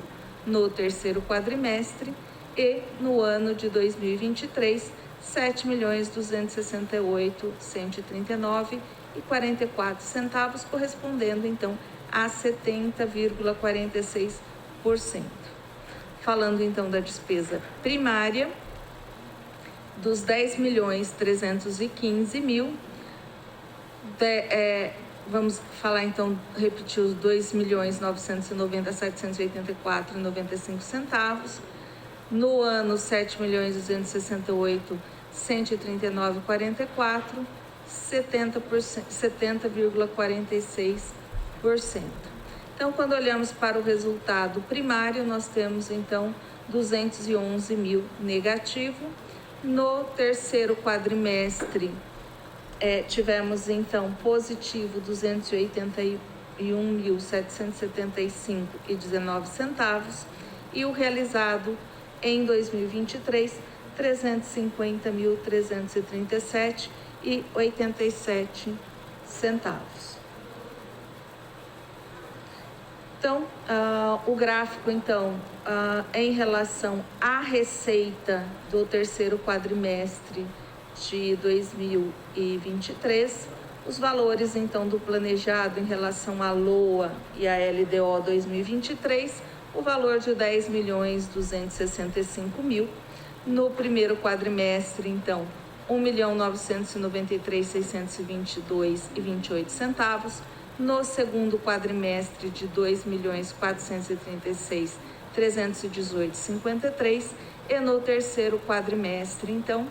no terceiro quadrimestre e no ano de 2023, 7.268.139,44, correspondendo então a 70,46%. Falando então da despesa primária, dos 10.315.000, vamos falar então, repetir os 2.990.784,95. No ano, 7.268.139,44, 70,46%. Então, quando olhamos para o resultado primário, nós temos então 211.000 negativo. No terceiro quadrimestre, tivemos então positivo 281.775,19 e o realizado em 2023, 350.337,87 centavos. Então, o gráfico, então, em relação à receita do terceiro quadrimestre de 2023, os valores, então, do planejado em relação à LOA e à LDO 2023, o valor de 10.265.000. No primeiro quadrimestre, então, 1.993.622,28 centavos. No segundo quadrimestre, de 2.436.318,53. E no terceiro quadrimestre, então,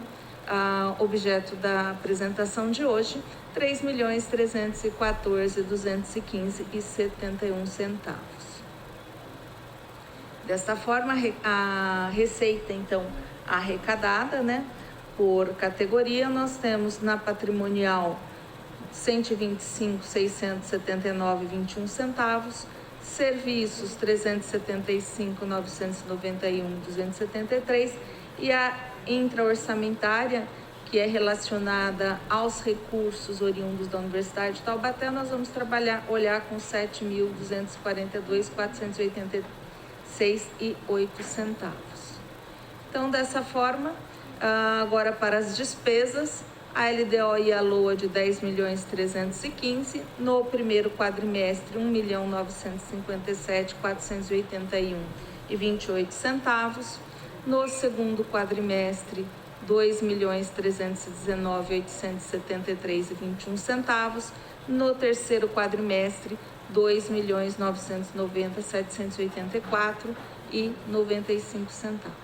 objeto da apresentação de hoje, 3.314.215,71 centavos. Desta forma, a receita, então, arrecadada, né, por categoria, nós temos na patrimonial 125.679,21 centavos, serviços 375.991,273 e a intra-orçamentária, que é relacionada aos recursos oriundos da Universidade de Taubaté, nós vamos olhar com 7.242.486,08 centavos. Então, dessa forma, agora para as despesas, a LDO e a LOA de 10.315.000, no primeiro quadrimestre 1.957.481,28 centavos, no segundo quadrimestre 2.319.873,21 centavos, no terceiro quadrimestre 2.990.784,95 centavos.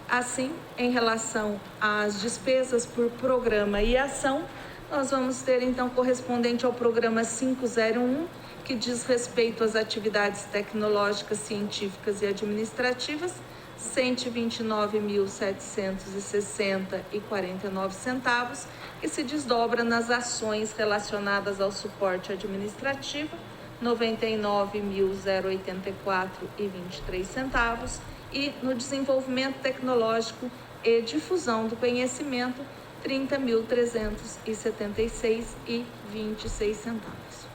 Assim, em relação às despesas por programa e ação, nós vamos ter então correspondente ao programa 501, que diz respeito às atividades tecnológicas, científicas e administrativas, 129.760,49 centavos, que se desdobra nas ações relacionadas ao suporte administrativo, 99.084,23 centavos, e no desenvolvimento tecnológico e difusão do conhecimento, 30.376,26 centavos.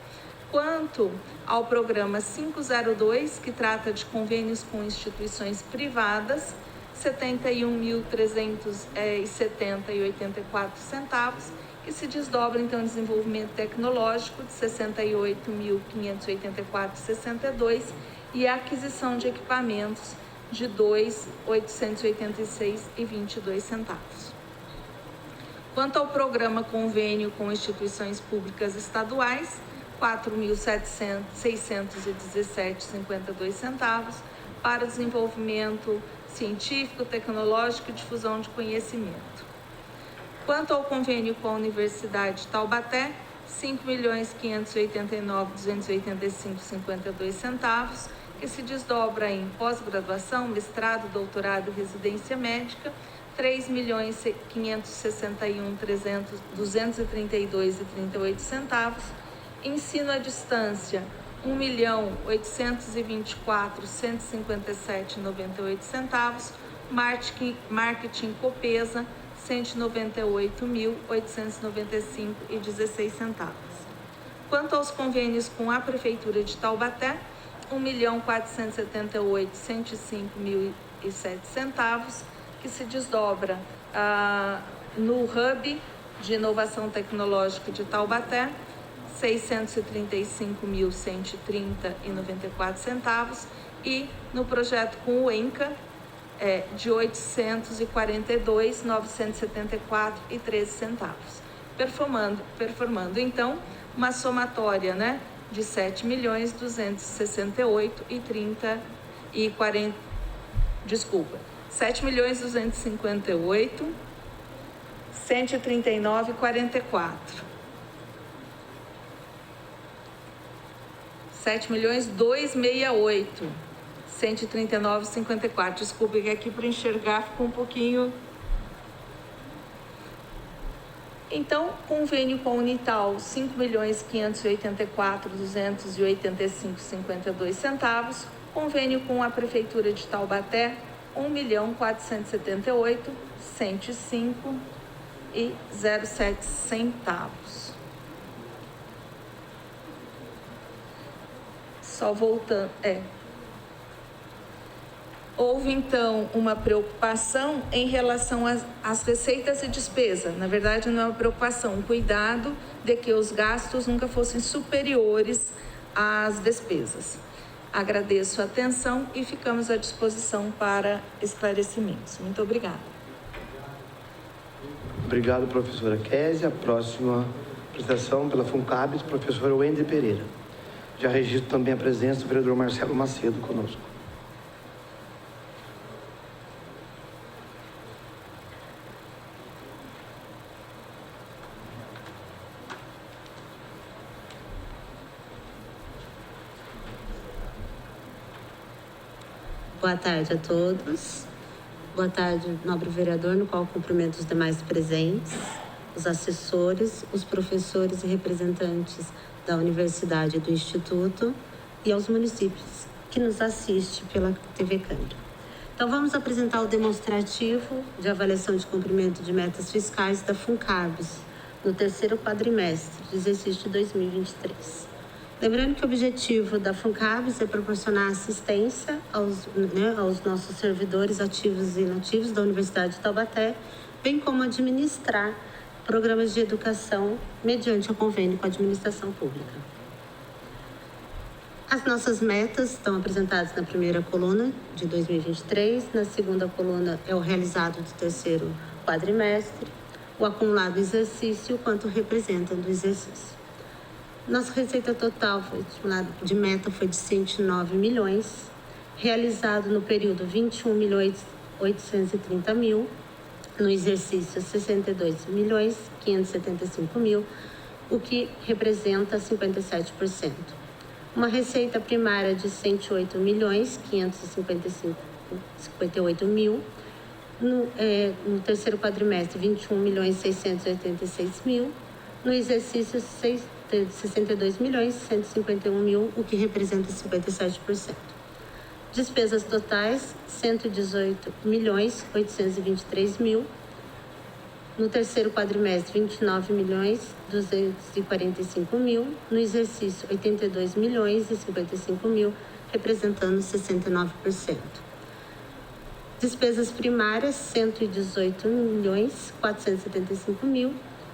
Quanto ao programa 502, que trata de convênios com instituições privadas, 71.370,84 centavos, que se desdobra então em desenvolvimento tecnológico de 68.584,62 e a aquisição de equipamentos de 2.886,22 centavos. Quanto ao programa convênio com instituições públicas estaduais, 4.617,52 centavos para desenvolvimento científico, tecnológico e difusão de conhecimento. Quanto ao convênio com a Universidade de Taubaté, 5.589.285,52 centavos, que se desdobra em pós-graduação, mestrado, doutorado e residência médica, 3.561.232,38 centavos, ensino à distância, 1.824.157,98 centavos, marketing Copesa, 198.895,16 centavos. Quanto aos convênios com a Prefeitura de Taubaté, 1.478.105,07 centavos, que se desdobra no Hub de Inovação Tecnológica de Taubaté, 635.130,94 centavos, e no projeto com o ENCA, de R$ 842.974,13. Performando, então, uma somatória, né, de 7.258.139,44. 7.268.139,54. Desculpe, que aqui para enxergar ficou um pouquinho. Então, convênio com a Unital, R$ 5.584.285,52. Convênio com a Prefeitura de Taubaté, R$ 1.478.105,07. Só voltando, Houve, então, uma preocupação em relação às receitas e despesas. Na verdade, não é uma preocupação, um cuidado de que os gastos nunca fossem superiores às despesas. Agradeço a atenção e ficamos à disposição para esclarecimentos. Muito obrigada. Obrigado, professora Kézia. A próxima apresentação pela FUNCABS, professora Wendy Pereira. Já registro também a presença do vereador Marcelo Macedo conosco. Boa tarde a todos. Boa tarde, nobre vereador, no qual cumprimento os demais presentes, os assessores, os professores e representantes da Universidade e do Instituto e aos municípios que nos assistem pela TV Câmara. Então, vamos apresentar o demonstrativo de avaliação de cumprimento de metas fiscais da FUNCABS no terceiro quadrimestre do exercício de 2023. Lembrando que o objetivo da FUNCABS é proporcionar assistência aos nossos servidores ativos e inativos da Universidade de Taubaté, bem como administrar programas de educação mediante o convênio com a administração pública. As nossas metas estão apresentadas na primeira coluna de 2023, na segunda coluna é o realizado do terceiro quadrimestre, o acumulado do exercício e o quanto representa do exercício. Nossa receita total de meta foi de 109 milhões, realizado no período 21.830.000, no exercício 62.575.000, o que representa 57%. Uma receita primária de 108.558.000, no terceiro quadrimestre 21.686.000, no exercício 62.151.000, o que representa 57%. Despesas totais, 118.823.000. No terceiro quadrimestre, 29.245.000. No exercício, 82.055.000, representando 69%. Despesas primárias, 118.475.000.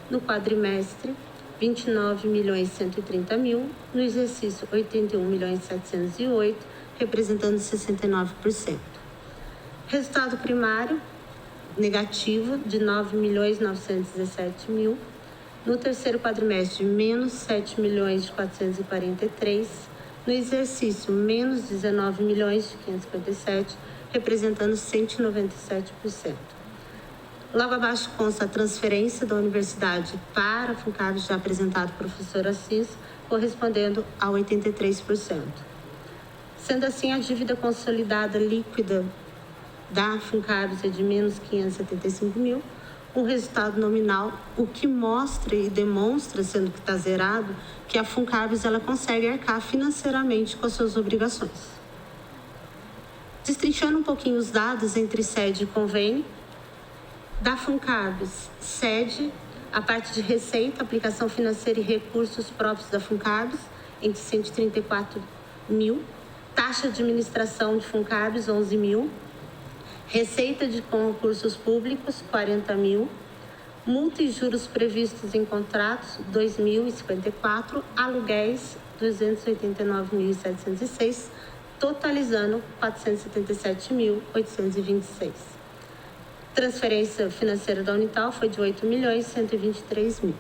No quadrimestre, 29.130.000. No exercício, 81.708.000, representando 69%. Resultado primário negativo de 9.917.000. No terceiro quadrimestre, menos 7.443.000. No exercício, menos 19.557.000, representando 197%. Logo abaixo consta a transferência da universidade para a FUNCABS, já apresentado pelo professor Assis, correspondendo a 83%. Sendo assim, a dívida consolidada líquida da FUNCABS é de menos 575.000, um resultado nominal, o que mostra e demonstra, sendo que está zerado, que a FUNCABS ela consegue arcar financeiramente com as suas obrigações. Destrinchando um pouquinho os dados entre sede e convênio, da FUNCABS, sede, a parte de receita, aplicação financeira e recursos próprios da FUNCABS, entre 134.000, taxa de administração de FUNCABS, 11.000, receita de concursos públicos, 40.000, multa e juros previstos em contratos, 2.054, aluguéis, 289.706, totalizando R$ 477.826. Transferência financeira da Unital foi de R$ 8.123.000.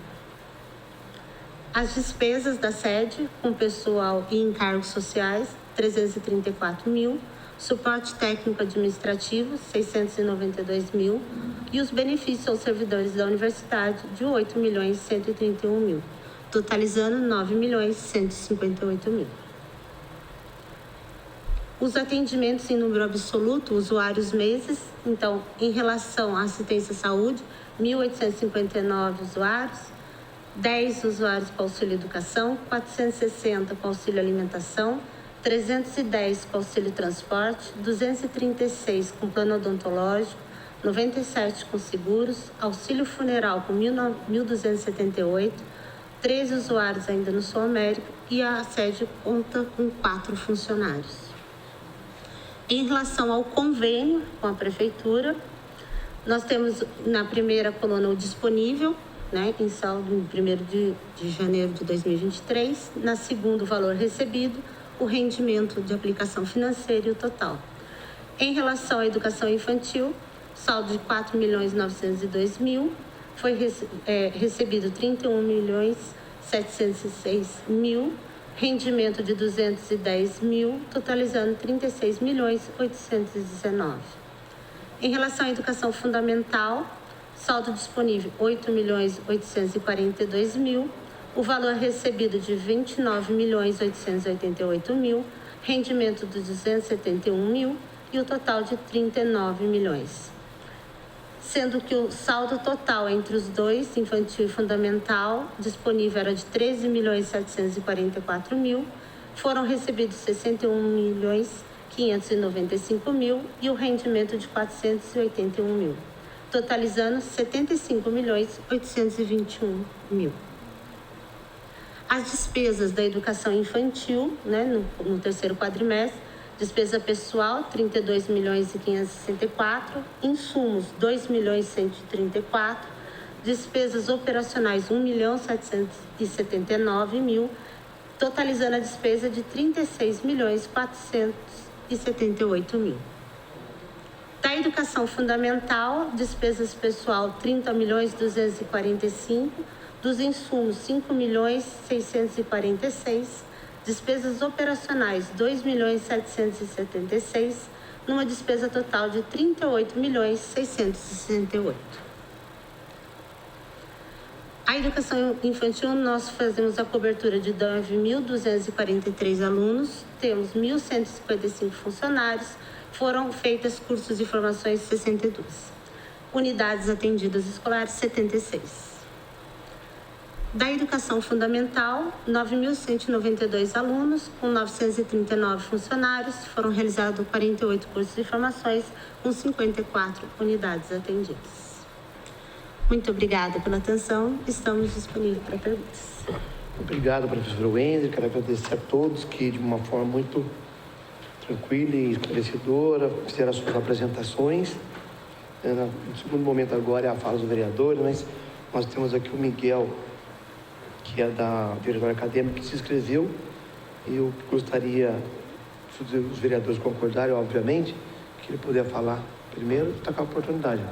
As despesas da sede, com pessoal e encargos sociais, R$ 334.000. Suporte técnico administrativo, R$ 692.000. E os benefícios aos servidores da universidade, de R$ 8.131.000, totalizando R$ 9.158.000. Os atendimentos em número absoluto, usuários meses, então, em relação à assistência à saúde, 1.859 usuários, 10 usuários para auxílio educação, 460 para auxílio alimentação, 310 com auxílio transporte, 236 com plano odontológico, 97 com seguros, auxílio funeral com 1.278, 13 usuários ainda no Sul América e a sede conta com 4 funcionários. Em relação ao convênio com a Prefeitura, nós temos na primeira coluna o disponível, em saldo no 1º de janeiro de 2023, na segunda o valor recebido, o rendimento de aplicação financeira e o total. Em relação à educação infantil, saldo de R$ 4.902.000, foi recebido R$ 31.706.000, rendimento de R$ 210.000, totalizando R$ 36.819.000. Em relação à educação fundamental, saldo disponível R$ 8.842.000, o valor recebido de R$ 29.888.000, rendimento de R$ 271.000 e o total de R$ 39 milhões. Sendo que o saldo total entre os dois, infantil e fundamental, disponível era de R$ 13.744.000, foram recebidos R$ 61.595.000 e o rendimento de R$ 481.000, totalizando R$ 75.821.000. As despesas da educação infantil, no terceiro quadrimestre, despesa pessoal, R$ 32.564.000, insumos, R$ 2.134.000, despesas operacionais, R$ 1.779.000, totalizando a despesa de R$ 36.478.000. Da educação fundamental, despesas pessoal, R$ 30.245.000, dos insumos, R$ 5.646.000, despesas operacionais, R$ 2.776.000, numa despesa total de R$ 38.668.000. A educação infantil, nós fazemos a cobertura de 9.243 alunos, temos 1.155 funcionários, foram feitas cursos de formações 62. Unidades atendidas escolares, 76. Da educação fundamental, 9.192 alunos, com 939 funcionários, foram realizados 48 cursos de formações, com 54 unidades atendidas. Muito obrigada pela atenção, estamos disponíveis para perguntas. Obrigado, professor Wender. Quero agradecer a todos que, de uma forma muito tranquila e esclarecedora, fizeram as suas apresentações. No segundo momento agora é a fala dos vereadores, mas nós temos aqui o Miguel, que é da diretora acadêmica, que se inscreveu. Eu gostaria, se os vereadores concordarem, obviamente, que ele puder falar primeiro, está com a oportunidade.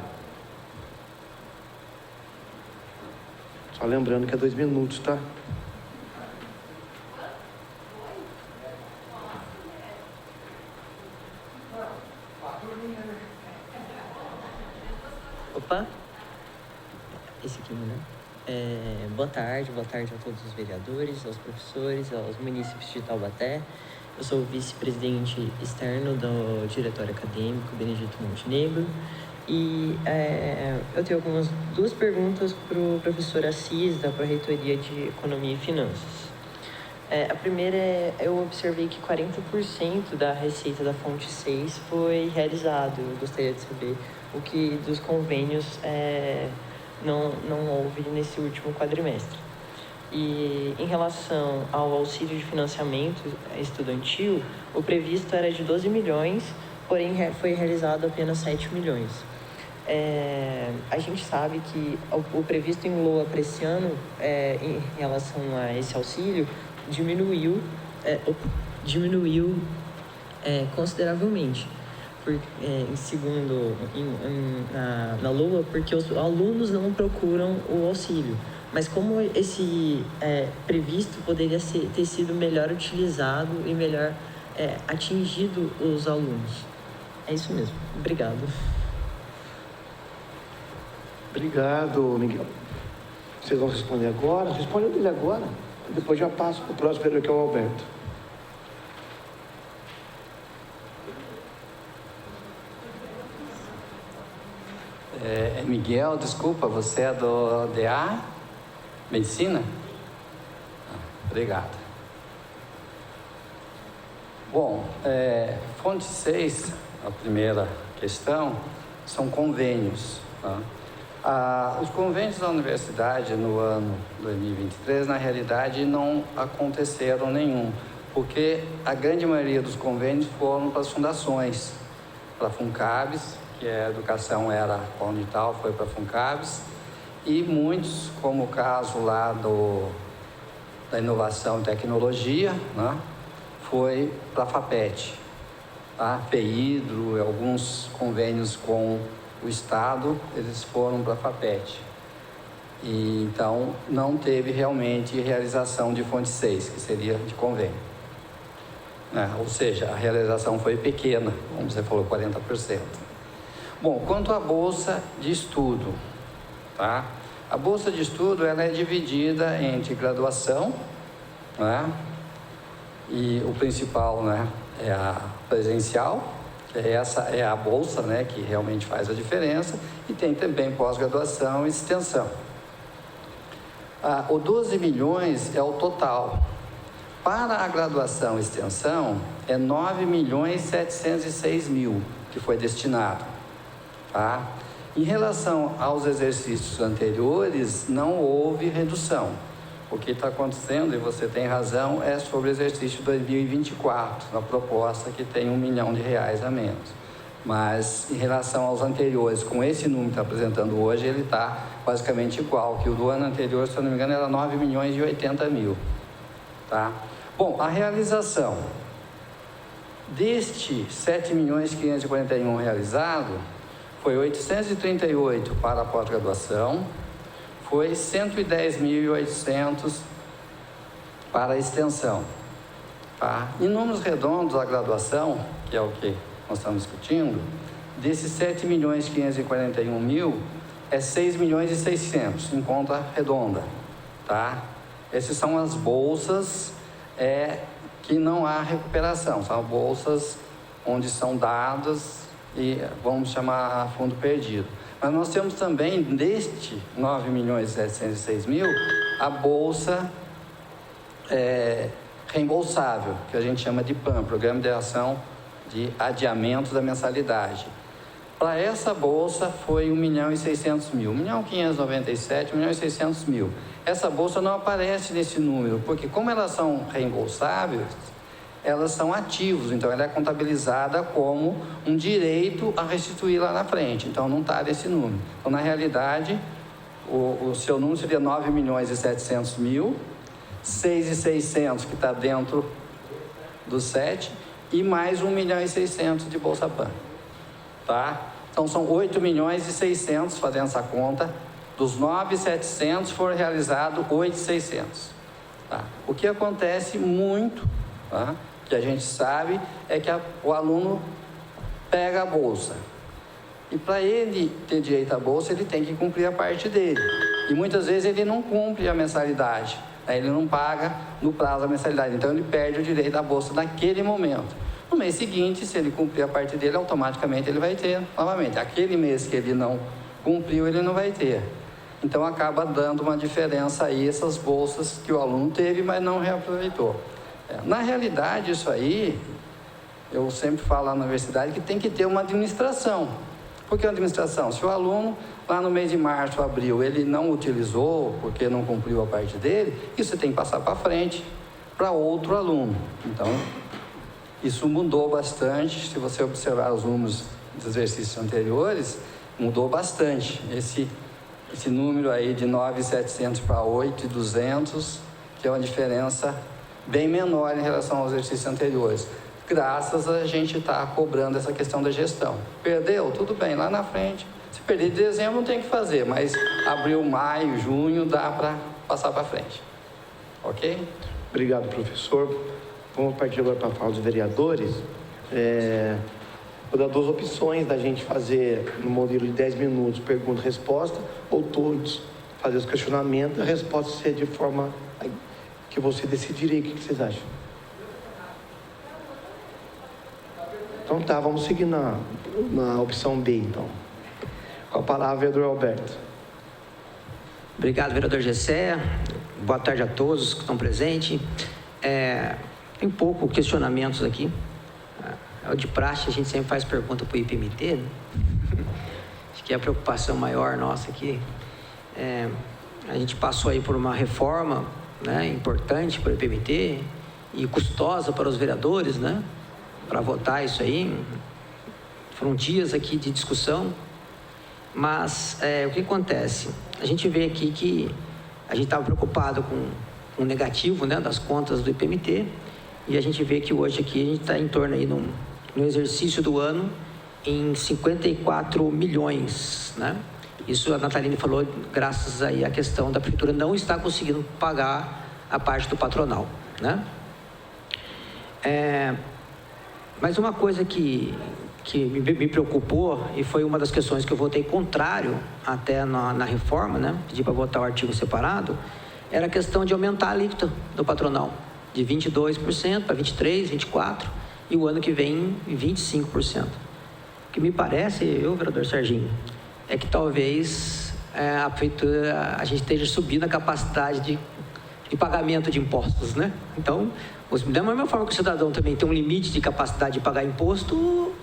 Só lembrando que é 2 minutos, tá? Opa! Esse aqui, né? Boa tarde a todos os vereadores, aos professores, aos munícipes de Taubaté. Eu sou o vice-presidente externo do diretório acadêmico, Benedito Montenegro, e eu tenho duas perguntas para o professor Assis, da Pró-Reitoria de Economia e Finanças. A primeira eu observei que 40% da receita da fonte 6 foi realizado. Eu gostaria de saber o que dos convênios não houve nesse último quadrimestre. E em relação ao auxílio de financiamento estudantil, o previsto era de 12 milhões, porém foi realizado apenas 7 milhões. A gente sabe que o previsto em LOA para esse ano, em relação a esse auxílio, diminuiu consideravelmente. Na LOA, porque os alunos não procuram o auxílio. Mas como esse previsto poderia ter sido melhor utilizado e melhor atingido os alunos. É isso mesmo. Obrigado. Obrigado, Miguel. Vocês vão responder agora? Responde dele agora. Depois já passo para o próximo vereador, que é o Alberto. Miguel, desculpa, você é do DA? Medicina? Obrigado. Bom, fonte 6, a primeira questão, são convênios. Tá? Os convênios da universidade no ano 2023, na realidade, não aconteceram nenhum, porque a grande maioria dos convênios foram para as fundações, para a FUNCABS, que a educação era com a Unital, foi para a FUNCABS, e muitos, como o caso lá da inovação e tecnologia, né, foi para a FAPET, tá? FEIDRO, alguns convênios com o Estado, eles foram para a FAPET. E, então, não teve realmente realização de fonte 6, que seria de convênio. Ou seja, a realização foi pequena, como você falou, 40%. Bom, quanto à bolsa de estudo, tá? A bolsa de estudo, ela é dividida entre graduação, né? E o principal, né, é a presencial, essa é a bolsa, né, que realmente faz a diferença, e tem também pós-graduação e extensão. O 12 milhões é o total. Para a graduação e extensão, é 9.706.000 que foi destinado. Tá? Em relação aos exercícios anteriores, não houve redução. O que está acontecendo, e você tem razão, é sobre o exercício 2024, na proposta que tem R$1 milhão a menos. Mas, em relação aos anteriores, com esse número que está apresentando hoje, ele está basicamente igual, que o do ano anterior, se eu não me engano, era 9.080.000. Tá? Bom, a realização deste 7.541.000 realizado, foi 838 para a pós-graduação, foi 110.800 para a extensão. Tá? Em números redondos, a graduação, que é o que nós estamos discutindo, desses 7.541.000, é 6.600.000, em conta redonda. Tá? Essas são as bolsas que não há recuperação, são bolsas onde são dadas e vamos chamar fundo perdido. Mas nós temos também, deste 9.706.000, a bolsa reembolsável, que a gente chama de PAM, Programa de Ação de Adiamento da Mensalidade. Para essa bolsa foi 1.600.000, 1.597.000, 1.600.000. Essa bolsa não aparece nesse número, porque como elas são reembolsáveis, elas são ativos, então ela é contabilizada como um direito a restituir lá na frente, então não está nesse número. Então, na realidade, o seu número seria 9.700.000, 6.600 que está dentro do 7 e mais 1.600.000 de Bolsa PAN, tá? Então, são 8.600.000, fazendo essa conta, dos 9.700 foram realizados 8.600, tá? O que acontece muito, tá? Que a gente sabe é que o aluno pega a bolsa e para ele ter direito à bolsa ele tem que cumprir a parte dele e muitas vezes ele não cumpre a mensalidade, ele não paga no prazo a mensalidade, então ele perde o direito à bolsa naquele momento. No mês seguinte, se ele cumprir a parte dele, automaticamente ele vai ter novamente. Aquele mês que ele não cumpriu, ele não vai ter. Então acaba dando uma diferença aí, essas bolsas que o aluno teve, mas não reaproveitou. Na realidade, isso aí, eu sempre falo lá na universidade que tem que ter uma administração. Por que uma administração? Se o aluno, lá no mês de março, abril, ele não utilizou porque não cumpriu a parte dele, isso tem que passar para frente para outro aluno. Então, isso mudou bastante. Se você observar os números dos exercícios anteriores, mudou bastante. Esse número aí de 9.700 para 8.200, que é uma diferença bem menor em relação aos exercícios anteriores. graças a gente estar cobrando essa questão da gestão. Perdeu? Tudo bem, lá na frente. Se perder de dezembro não tem o que fazer, mas abril, maio, junho dá para passar para frente. Ok? Obrigado, professor. Vamos partir agora para a fala dos vereadores. Vou dar duas opções da gente fazer no modelo de 10 minutos, pergunta e resposta, ou todos fazer os questionamentos e a resposta ser de forma que você decidirem. O que vocês acham? Então tá, vamos seguir na opção B, então. Com a palavra, vereador Alberto. Obrigado, vereador Gessé. Boa tarde a todos que estão presentes. Tem pouco questionamentos aqui. É o de praxe, a gente sempre faz pergunta para o IPMT, né? Acho que é a preocupação maior nossa aqui. A gente passou aí por uma reforma, né, importante para o IPMT e custosa para os vereadores, né, para votar isso aí. Foram dias aqui de discussão, mas o que acontece? A gente vê aqui que a gente estava preocupado com o negativo, né, das contas do IPMT, e a gente vê que hoje aqui a gente está em torno aí no exercício do ano em 54 milhões, né? Isso a Nataline falou graças aí à questão da prefeitura não estar conseguindo pagar a parte do patronal, né? Mas uma coisa que me preocupou, e foi uma das questões que eu votei contrário até na reforma, né? Pedi para votar o artigo separado, era a questão de aumentar a alíquota do patronal, de 22% para 23%, 24%, e o ano que vem 25%. O que me parece, vereador Serginho, é que talvez a prefeitura, a gente esteja subindo a capacidade de pagamento de impostos, né? Então, da mesma forma que o cidadão também tem um limite de capacidade de pagar imposto,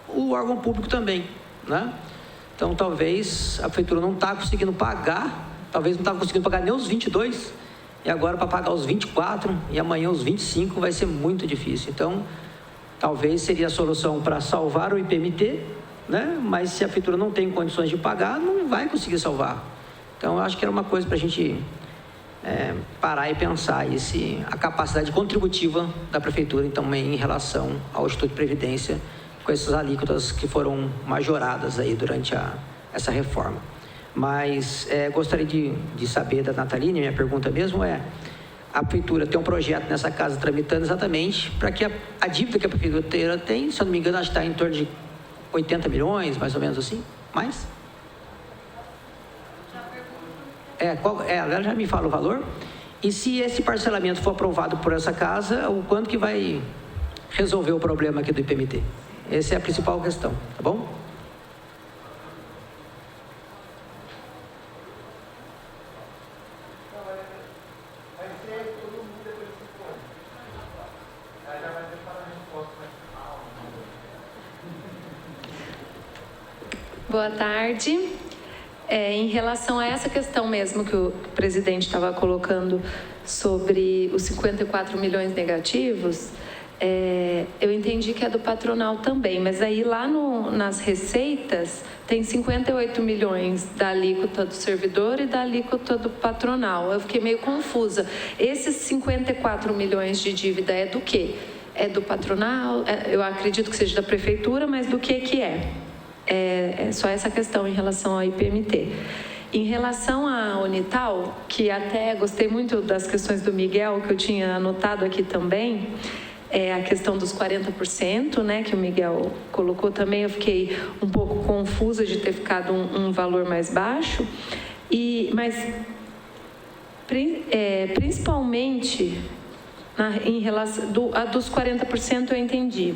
o órgão público também, né? Então, talvez a prefeitura não está conseguindo pagar, talvez não está conseguindo pagar nem os 22, e agora para pagar os 24 e amanhã os 25 vai ser muito difícil. Então, talvez seria a solução para salvar o IPMT, né? Mas se a prefeitura não tem condições de pagar, não vai conseguir salvar. Então, eu acho que era uma coisa para a gente parar e pensar a capacidade contributiva da prefeitura também em relação ao Instituto de Previdência, com essas alíquotas que foram majoradas aí durante essa reforma. Mas gostaria de saber da Nataline, minha pergunta mesmo a prefeitura tem um projeto nessa casa tramitando exatamente para que a dívida que a prefeitura tem, se eu não me engano, acho que está em torno de 80 milhões, mais ou menos assim, mais? Ela já me fala o valor. E se esse parcelamento for aprovado por essa casa, o quanto que vai resolver o problema aqui do IPMT? Essa é a principal questão, tá bom? Boa tarde. Em relação a essa questão mesmo que o presidente estava colocando sobre os 54 milhões negativos, eu entendi que é do patronal também, mas aí lá nas receitas tem 58 milhões da alíquota do servidor e da alíquota do patronal. Eu fiquei meio confusa. Esses 54 milhões de dívida é do quê? É do patronal? Eu acredito que seja da prefeitura, mas do que é? É só essa questão em relação ao IPMT. Em relação à Unital, que até gostei muito das questões do Miguel, que eu tinha anotado aqui também, a questão dos 40%, né, que o Miguel colocou também, eu fiquei um pouco confusa de ter ficado um valor mais baixo, mas principalmente em relação a dos 40% eu entendi.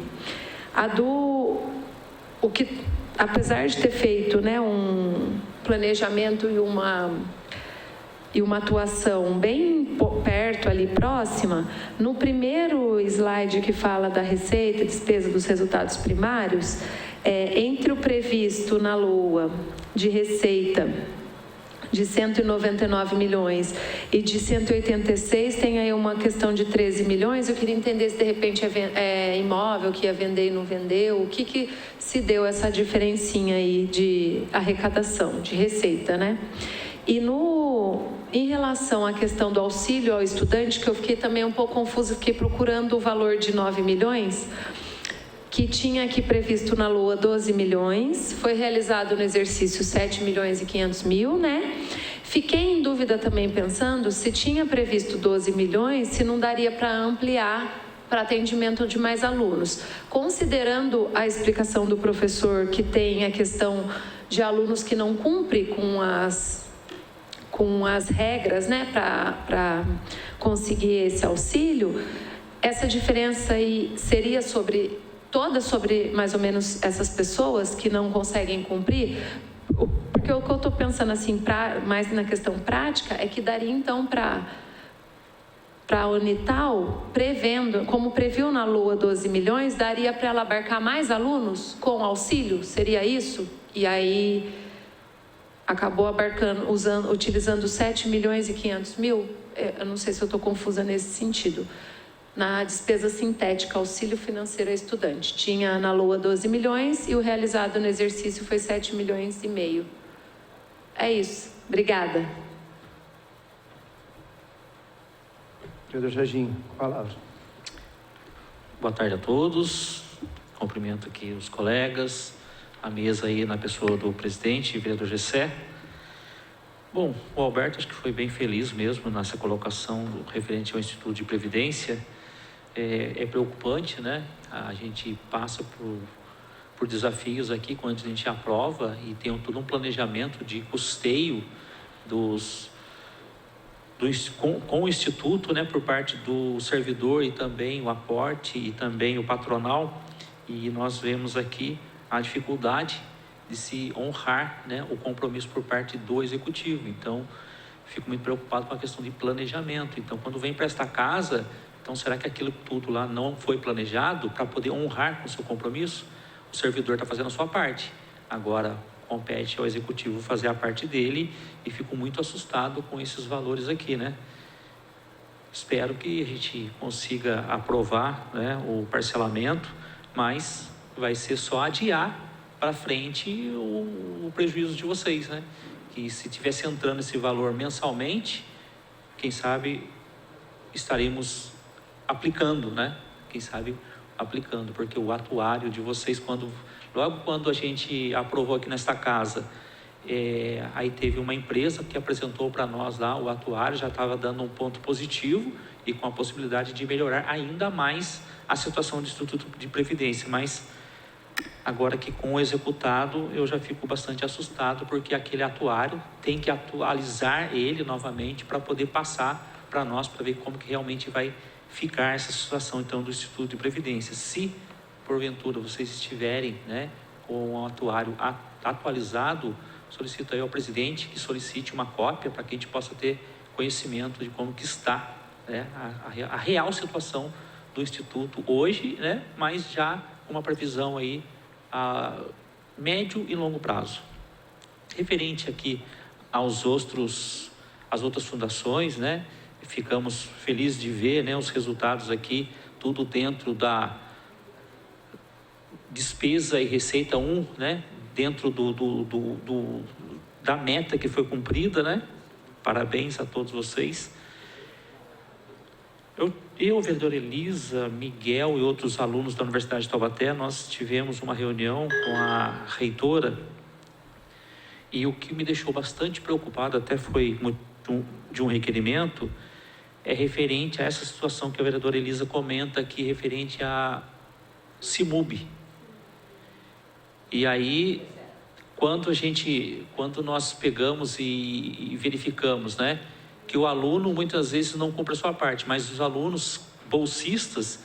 Apesar de ter feito, né, um planejamento e uma atuação bem perto ali, próxima, no primeiro slide que fala da receita, despesa dos resultados primários, entre o previsto na LOA de receita de 199 milhões e de 186, tem aí uma questão de 13 milhões. Eu queria entender se de repente é imóvel que ia vender e não vendeu, o que se deu essa diferencinha aí de arrecadação, de receita, né? E em relação à questão do auxílio ao estudante, que eu fiquei também um pouco confusa, fiquei procurando o valor de 9 milhões, que tinha aqui previsto na LOA 12 milhões, foi realizado no exercício 7 milhões e 500 mil, né? Fiquei em dúvida também pensando se tinha previsto 12 milhões, se não daria para ampliar para atendimento de mais alunos. Considerando a explicação do professor que tem a questão de alunos que não cumprem com as regras, né, para conseguir esse auxílio, essa diferença aí seria toda sobre mais ou menos essas pessoas que não conseguem cumprir? Porque o que eu estou pensando assim, mais na questão prática, é que daria então para a Unital, prevendo, como previu na LOA 12 milhões, daria para ela abarcar mais alunos com auxílio? Seria isso? E aí acabou abarcando, utilizando 7 milhões e 500 mil? Eu não sei se eu estou confusa nesse sentido. Na despesa sintética, auxílio financeiro a estudante. Tinha na LOA 12 milhões e o realizado no exercício foi 7 milhões e meio. É isso. Obrigada. Vereador Jardim, com a palavra. Boa tarde a todos. Cumprimento aqui os colegas, a mesa aí na pessoa do presidente, vereador Gessé. Bom, o Alberto acho que foi bem feliz mesmo nessa colocação referente ao Instituto de Previdência. É preocupante, né? A gente passa por desafios aqui quando a gente aprova e tem todo um planejamento de custeio com o Instituto, né, por parte do servidor e também o aporte e também o patronal. E nós vemos aqui a dificuldade de se honrar, né, o compromisso por parte do Executivo. Então, fico muito preocupado com a questão de planejamento. Então, quando vem para esta casa, então será que aquilo tudo lá não foi planejado para poder honrar com o seu compromisso? O servidor está fazendo a sua parte. Agora, compete ao Executivo fazer a parte dele e fico muito assustado com esses valores aqui, né? Espero que a gente consiga aprovar, né, o parcelamento, mas vai ser só adiar para frente o prejuízo de vocês, né? Que se tivesse entrando esse valor mensalmente, quem sabe estaremos aplicando, né? Quem sabe aplicando, porque o atuário de vocês, logo quando a gente aprovou aqui nesta casa, aí teve uma empresa que apresentou para nós lá, o atuário já estava dando um ponto positivo e com a possibilidade de melhorar ainda mais a situação do Instituto de Previdência, mas agora que com o executado eu já fico bastante assustado, porque aquele atuário tem que atualizar ele novamente para poder passar para nós, para ver como que realmente vai ficar essa situação então do Instituto de Previdência. Se porventura vocês estiverem, né, com o atuário atualizado, solicito aí ao presidente que solicite uma cópia para que a gente possa ter conhecimento de como que está, né, a real situação do Instituto hoje, né, mas já uma previsão aí a médio e longo prazo. Referente aqui às outras fundações, né, ficamos felizes de ver, né, os resultados aqui, tudo dentro da despesa e receita 1, né, dentro da meta que foi cumprida, né? Parabéns a todos vocês. Eu, vereador Elisa, Miguel e outros alunos da Universidade de Taubaté, nós tivemos uma reunião com a reitora e o que me deixou bastante preocupado, até foi de um requerimento, é referente a essa situação que a vereadora Elisa comenta aqui, referente a CIMUB. E aí, quando nós pegamos e verificamos, né, que o aluno muitas vezes não cumpre a sua parte, mas os alunos bolsistas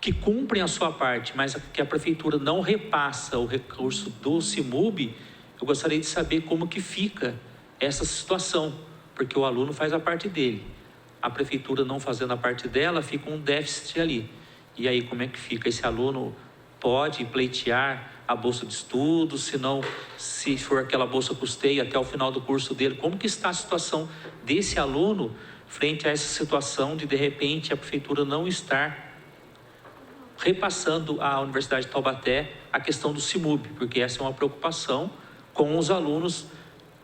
que cumprem a sua parte, mas que a prefeitura não repassa o recurso do CIMUB, eu gostaria de saber como que fica essa situação, porque o aluno faz a parte dele. A prefeitura não fazendo a parte dela, fica um déficit ali. E aí, como é que fica? Esse aluno pode pleitear a bolsa de estudos, se for aquela bolsa custeio até o final do curso dele, como que está a situação desse aluno frente a essa situação de repente, a prefeitura não estar repassando à Universidade de Taubaté a questão do CIMUB, porque essa é uma preocupação com os alunos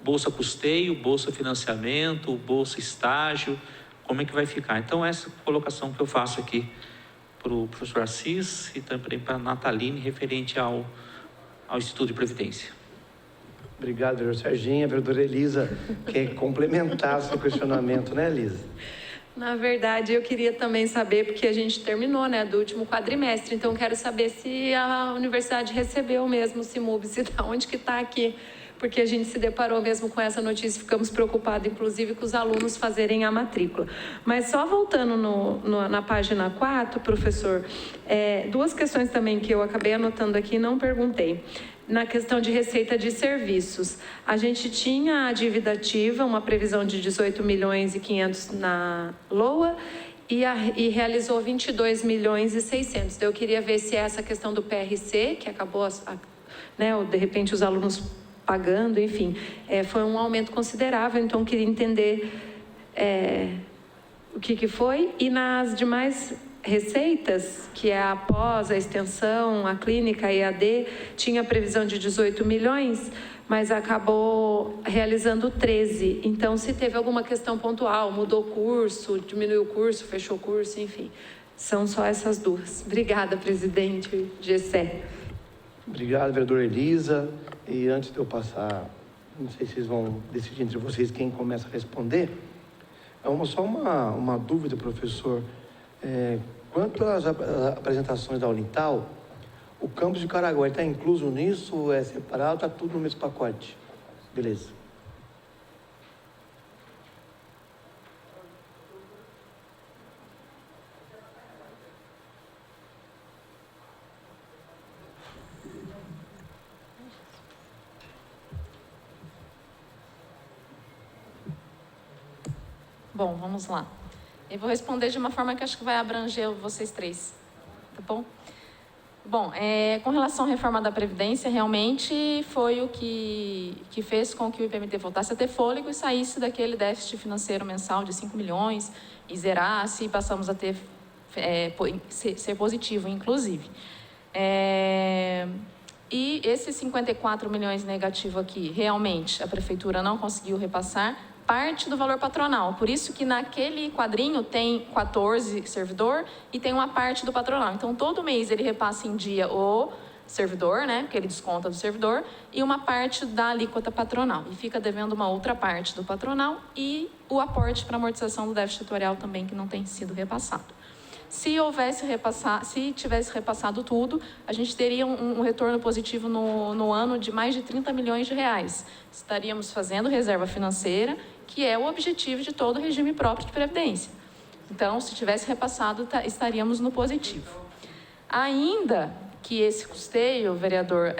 bolsa custeio, bolsa financiamento, bolsa estágio, como é que vai ficar? Então, essa colocação que eu faço aqui para o professor Assis e também para a Nataline, referente ao Instituto de Previdência. Obrigado, vereador Serginho. A vereadora Elisa quer complementar seu questionamento, né, Elisa? Na verdade, eu queria também saber, porque a gente terminou, né, do último quadrimestre, então quero saber se a universidade recebeu mesmo o CIMUB, se tá, onde que está aqui, porque a gente se deparou mesmo com essa notícia, ficamos preocupados, inclusive, com os alunos fazerem a matrícula. Mas só voltando na página 4, professor, duas questões também que eu acabei anotando aqui e não perguntei. Na questão de receita de serviços, a gente tinha a dívida ativa, uma previsão de 18 milhões e 500 na LOA e realizou 22 milhões e 600. Então, eu queria ver se essa questão do PRC, que acabou, né, ou de repente os alunos pagando, enfim, foi um aumento considerável, então eu queria entender o que foi. E nas demais receitas, que é a pós, a extensão, a clínica, a EAD, tinha previsão de 18 milhões, mas acabou realizando 13. Então, se teve alguma questão pontual, mudou o curso, diminuiu o curso, fechou o curso, enfim. São só essas duas. Obrigada, presidente Gessé. Obrigado, vereadora Elisa. E antes de eu passar, não sei se vocês vão decidir entre vocês quem começa a responder, só uma dúvida, professor. Quanto às apresentações da Unital, o campus de Caraguá está incluso nisso, é separado, está tudo no mesmo pacote? Beleza. Bom, vamos lá. Eu vou responder de uma forma que acho que vai abranger vocês três, tá bom? Bom, com relação à reforma da Previdência, realmente foi o que fez com que o IPMT voltasse a ter fôlego e saísse daquele déficit financeiro mensal de 5 milhões e zerasse e passamos a ter, ser positivo, inclusive. E esses 54 milhões negativo aqui, realmente, a Prefeitura não conseguiu repassar parte do valor patronal. Por isso que naquele quadrinho tem 14 servidor e tem uma parte do patronal. Então, todo mês ele repassa em dia o servidor, né, que ele desconta do servidor, e uma parte da alíquota patronal. E fica devendo uma outra parte do patronal e o aporte para amortização do déficit setorial também, que não tem sido repassado. Se tivesse repassado tudo, a gente teria um retorno positivo no ano de mais de 30 milhões de reais. Estaríamos fazendo reserva financeira, que é o objetivo de todo o regime próprio de previdência. Então, se tivesse repassado, estaríamos no positivo. Ainda que esse custeio, vereador,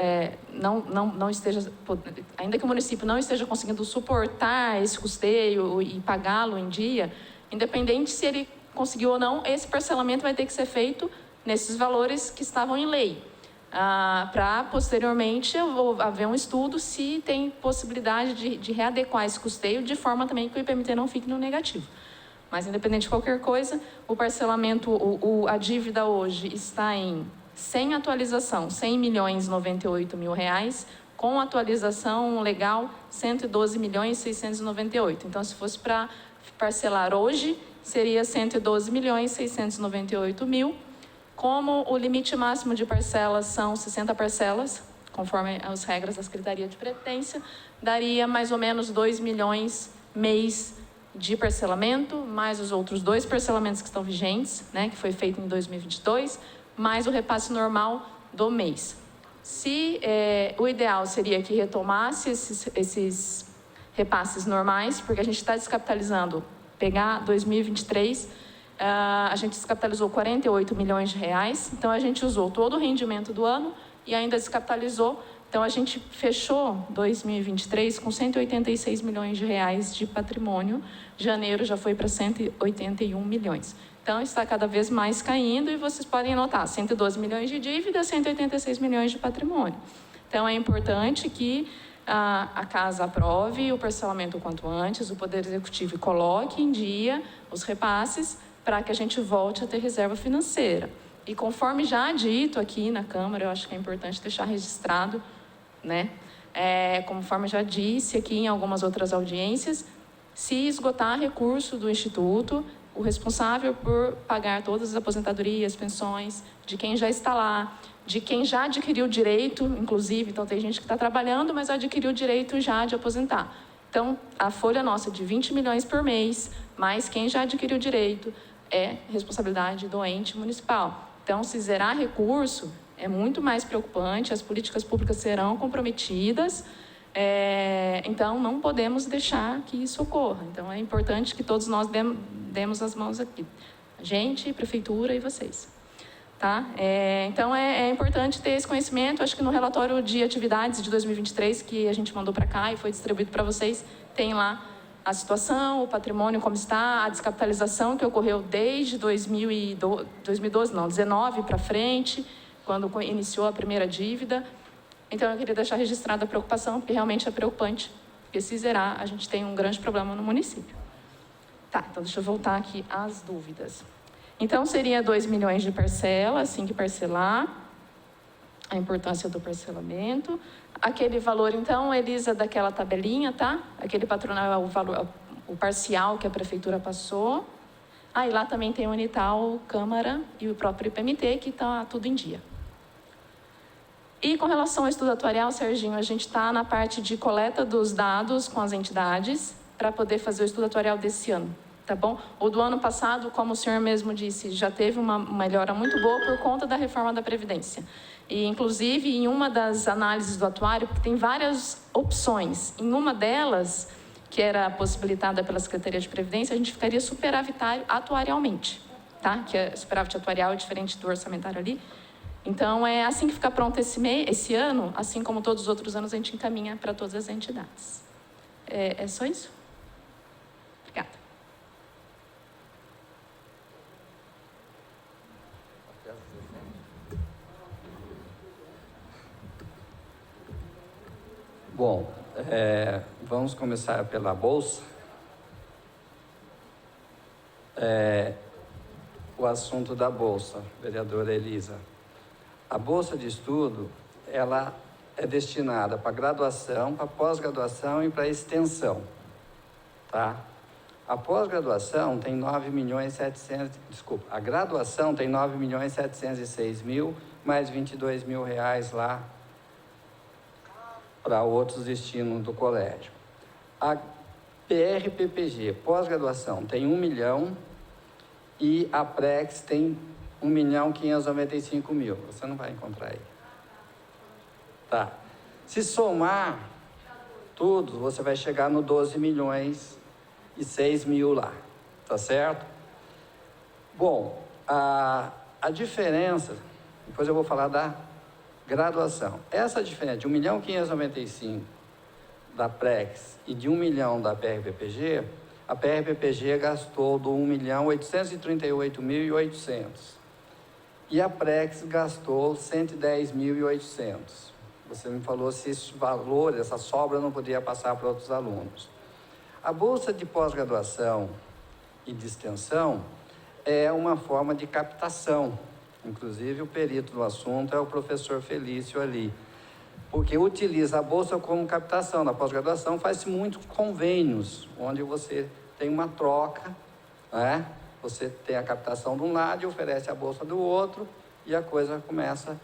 não esteja, ainda que o município não esteja conseguindo suportar esse custeio e pagá-lo em dia, independente se ele conseguiu ou não, esse parcelamento vai ter que ser feito nesses valores que estavam em lei. Para, posteriormente, haver um estudo se tem possibilidade de readequar esse custeio de forma também que o IPMT não fique no negativo. Mas, independente de qualquer coisa, o parcelamento, a dívida hoje está em, sem atualização, 100 milhões 98 mil reais, com atualização legal, 112 milhões 698. Então, se fosse para parcelar hoje, seria 112 milhões 698 mil. Como o limite máximo de parcelas são 60 parcelas, conforme as regras da Secretaria de Previdência, daria mais ou menos 2 milhões mês de parcelamento, mais os outros 2 parcelamentos que estão vigentes, né, que foi feito em 2022, mais o repasse normal do mês. O ideal seria que retomasse esses repasses normais, porque a gente está descapitalizando, pegar 2023, a gente descapitalizou 48 milhões de reais, então a gente usou todo o rendimento do ano e ainda descapitalizou. Então a gente fechou 2023 com 186 milhões de reais de patrimônio, janeiro já foi para 181 milhões. Então está cada vez mais caindo e vocês podem notar, 112 milhões de dívida, 186 milhões de patrimônio. Então é importante que a Casa aprove o parcelamento o quanto antes, o Poder Executivo coloque em dia os repasses para que a gente volte a ter reserva financeira. E conforme já dito aqui na Câmara, eu acho que é importante deixar registrado, né, conforme já disse aqui em algumas outras audiências, se esgotar recurso do Instituto, o responsável por pagar todas as aposentadorias, pensões, de quem já está lá, de quem já adquiriu o direito, inclusive, então tem gente que está trabalhando, mas adquiriu o direito já de aposentar. Então, a folha nossa de 20 milhões por mês, mais quem já adquiriu o direito, é responsabilidade do ente municipal. Então, se zerar recurso, é muito mais preocupante, as políticas públicas serão comprometidas, então não podemos deixar que isso ocorra. Então, é importante que todos nós demos as mãos aqui, a gente, prefeitura e vocês. Tá? Então, é importante ter esse conhecimento. Acho que no relatório de atividades de 2023, que a gente mandou para cá e foi distribuído para vocês, tem lá a situação, o patrimônio como está, a descapitalização que ocorreu desde 2019 para frente, quando iniciou a primeira dívida. Então, eu queria deixar registrada a preocupação, porque realmente é preocupante, porque se zerar, a gente tem um grande problema no município. Tá, então deixa eu voltar aqui às dúvidas. Então, seria 2 milhões de parcela, assim que parcelar, a importância do parcelamento. Aquele valor, então, Elisa, daquela tabelinha, tá? Aquele patronal é o valor, o parcial que a prefeitura passou. E lá também tem o Unital, Câmara e o próprio IPMT, que está tudo em dia. E com relação ao estudo atuarial, Serginho, a gente está na parte de coleta dos dados com as entidades para poder fazer o estudo atuarial desse ano. Tá bom? O do ano passado, como o senhor mesmo disse, já teve uma melhora muito boa por conta da reforma da Previdência. E, inclusive, em uma das análises do atuário, porque tem várias opções, em uma delas, que era possibilitada pela Secretaria de Previdência, a gente ficaria superavitário atuarialmente, tá? Que é superávit atuarial é diferente do orçamentário ali. Então, é assim que ficar pronto esse ano, assim como todos os outros anos, a gente encaminha para todas as entidades. É só isso? Obrigada. Bom, vamos começar pela Bolsa. O assunto da Bolsa, vereadora Elisa. A Bolsa de Estudo, ela é destinada para graduação, para pós-graduação e para extensão, tá? A pós-graduação tem 9.700.000, a graduação tem 9.706.000, mais R$22.000 lá para outros destinos do colégio. A PRPPG, pós-graduação, tem 1 milhão e a Prex tem 1.595.000. Você não vai encontrar aí. Tá. Se somar tudo, você vai chegar no 12.006.000 lá. Tá certo? Bom, a diferença, depois eu vou falar da graduação. Essa diferença de 1.595.000 da Prex e de 1 milhão da PRPPG, a PRPPG gastou do 1.838.800 e a Prex gastou 110.800. Você me falou se esse valor, essa sobra não poderia passar para outros alunos. A bolsa de pós-graduação e de extensão é uma forma de captação. Inclusive, o perito do assunto é o professor Felício ali, porque utiliza a bolsa como captação. Na pós-graduação faz-se muitos convênios, onde você tem uma troca, né? Você tem a captação de um lado e oferece a bolsa do outro, e a coisa começa a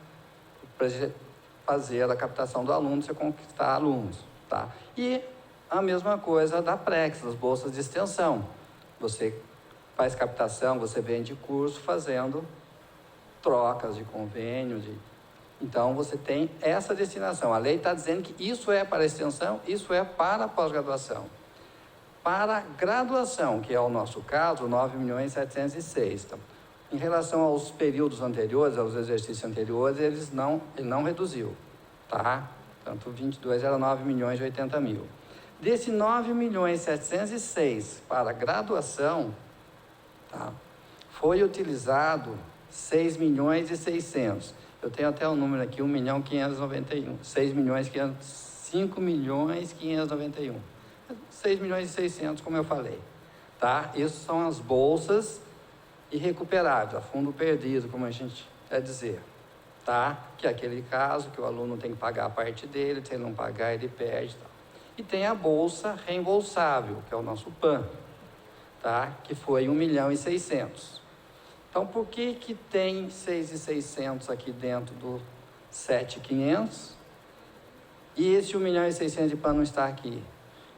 fazer a captação do aluno, você conquistar alunos, tá? E a mesma coisa da Prex, as bolsas de extensão. Você faz captação, você vende curso fazendo trocas de convênio, então você tem essa destinação. A lei está dizendo que isso é para extensão, isso é para pós-graduação. Para graduação, que é o nosso caso, 9.706. Então, em relação aos períodos anteriores, aos exercícios anteriores, ele não reduziu, tá? Tanto 22 era 9.080.000. Desse 9.706 para graduação, tá? Foi utilizado 6.600.000. Eu tenho até o número aqui, 1.591. 5.591. 6.600.000, como eu falei. Tá? Isso são as bolsas irrecuperáveis, a fundo perdido, como a gente quer dizer. tá? Que é aquele caso que o aluno tem que pagar a parte dele, se ele não pagar, ele perde, tá? E tem a bolsa reembolsável, que é o nosso PAN, tá? Que foi 1.600.000. Então, por que que tem 6.600.000 aqui dentro do 7.500 e esse 1.600.000 de PAN não está aqui?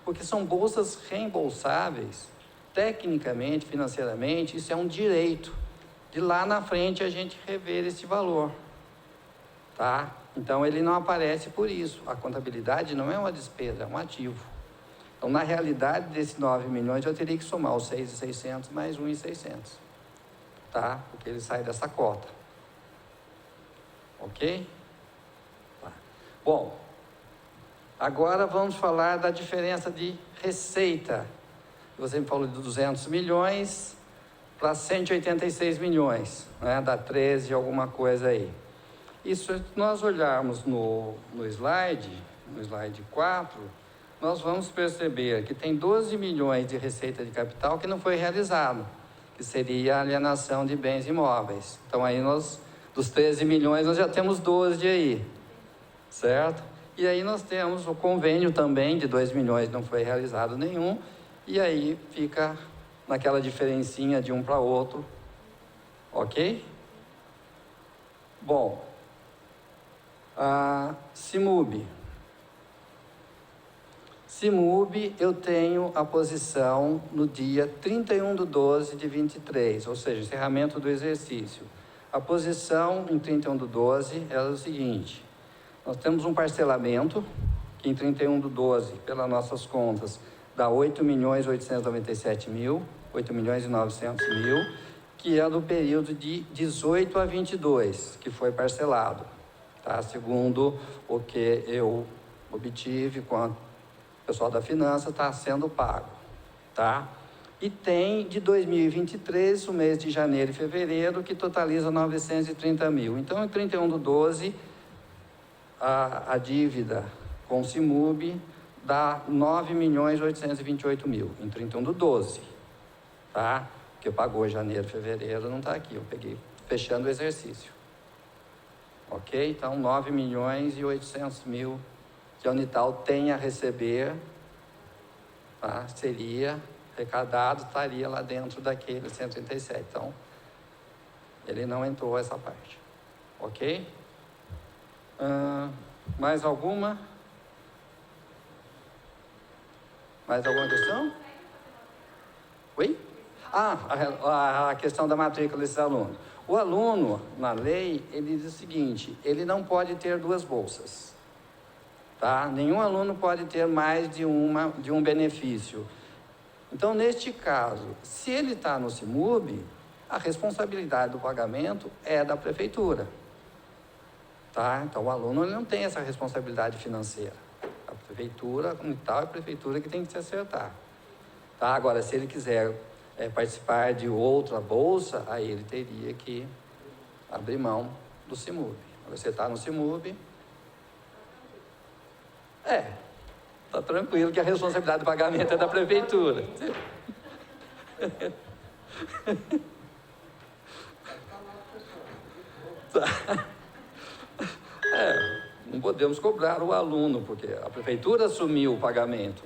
Porque são bolsas reembolsáveis, tecnicamente, financeiramente, isso é um direito. De lá na frente a gente rever esse valor, tá? Então, ele não aparece por isso. A contabilidade não é uma despesa, é um ativo. Então, na realidade, desses 9 milhões, eu teria que somar os 6.600 mais 1.600. Tá? Porque ele sai dessa cota. Ok? Tá. Bom, agora vamos falar da diferença de receita. Você me falou de 200 milhões para 186 milhões, né? Dá 13 alguma coisa aí. Isso, se nós olharmos no slide 4, nós vamos perceber que tem 12 milhões de receita de capital que não foi realizado, que seria a alienação de bens imóveis. Então, aí nós, dos 13 milhões, nós já temos 12 aí, certo? E aí nós temos o convênio também, de 2 milhões, não foi realizado nenhum, e aí fica naquela diferencinha de um para outro, ok? Bom, a CIMUB, eu tenho a posição no dia 31/12/23, ou seja, encerramento do exercício. A posição em 31/12 era o seguinte: nós temos um parcelamento, que em 31/12, pelas nossas contas, dá 8.897.000, 8.900.000, que é do período de 18 a 22, que foi parcelado, tá? Segundo o que eu obtive com a pessoal da finança, está sendo pago, tá? E tem de 2023, o mês de janeiro e fevereiro, que totaliza 930.000. Então, em 31/12, a dívida com o CIMUB dá 9.828.000, em 31/12, tá? Porque pagou janeiro e fevereiro, não está aqui, eu peguei fechando o exercício. Ok? Então, 9.800.000 que a Unital tem a receber, tá? Seria arrecadado, estaria lá dentro daquele 137. Então, ele não entrou essa parte. Ok? Mais alguma? Mais alguma questão? Oi? A questão da matrícula desses alunos. O aluno, na lei, ele diz o seguinte: ele não pode ter 2 bolsas. Tá? Nenhum aluno pode ter mais de um benefício. Então, neste caso, se ele está no CIMUB, a responsabilidade do pagamento é da prefeitura. Tá? Então, o aluno ele não tem essa responsabilidade financeira. A prefeitura, como tal, é a prefeitura que tem que se acertar. Tá? Agora, se ele quiser participar de outra bolsa, aí ele teria que abrir mão do CIMUB. Você está no CIMUB, tá tranquilo que a responsabilidade do pagamento é da prefeitura. Não podemos cobrar o aluno, porque a prefeitura assumiu o pagamento,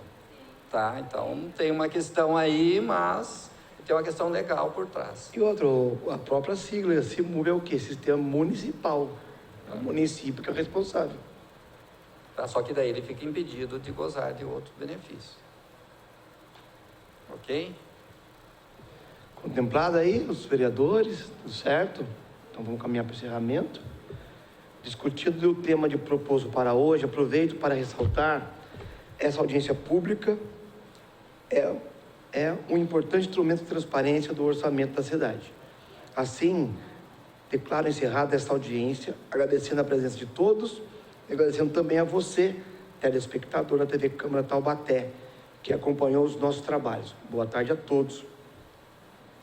tá? Então, tem uma questão aí, mas tem uma questão legal por trás. E outro, a própria sigla, CIMUB é o quê? Sistema Municipal. É o município que é responsável. Tá? Só que daí ele fica impedido de gozar de outros benefícios. Ok? Contemplado aí os vereadores, tudo certo? Então vamos caminhar para o encerramento. Discutido o tema de proposto para hoje, aproveito para ressaltar: essa audiência pública é um importante instrumento de transparência do orçamento da cidade. Assim, declaro encerrada esta audiência, agradecendo a presença de todos, e agradecendo também a você, telespectador da TV Câmara Taubaté, que acompanhou os nossos trabalhos. Boa tarde a todos.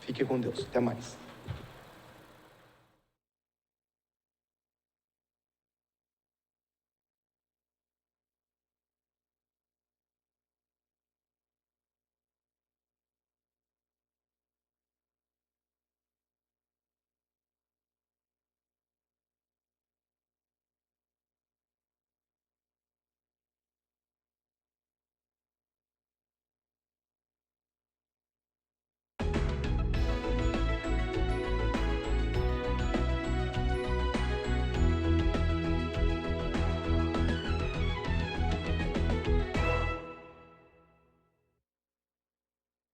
Fiquem com Deus. Até mais.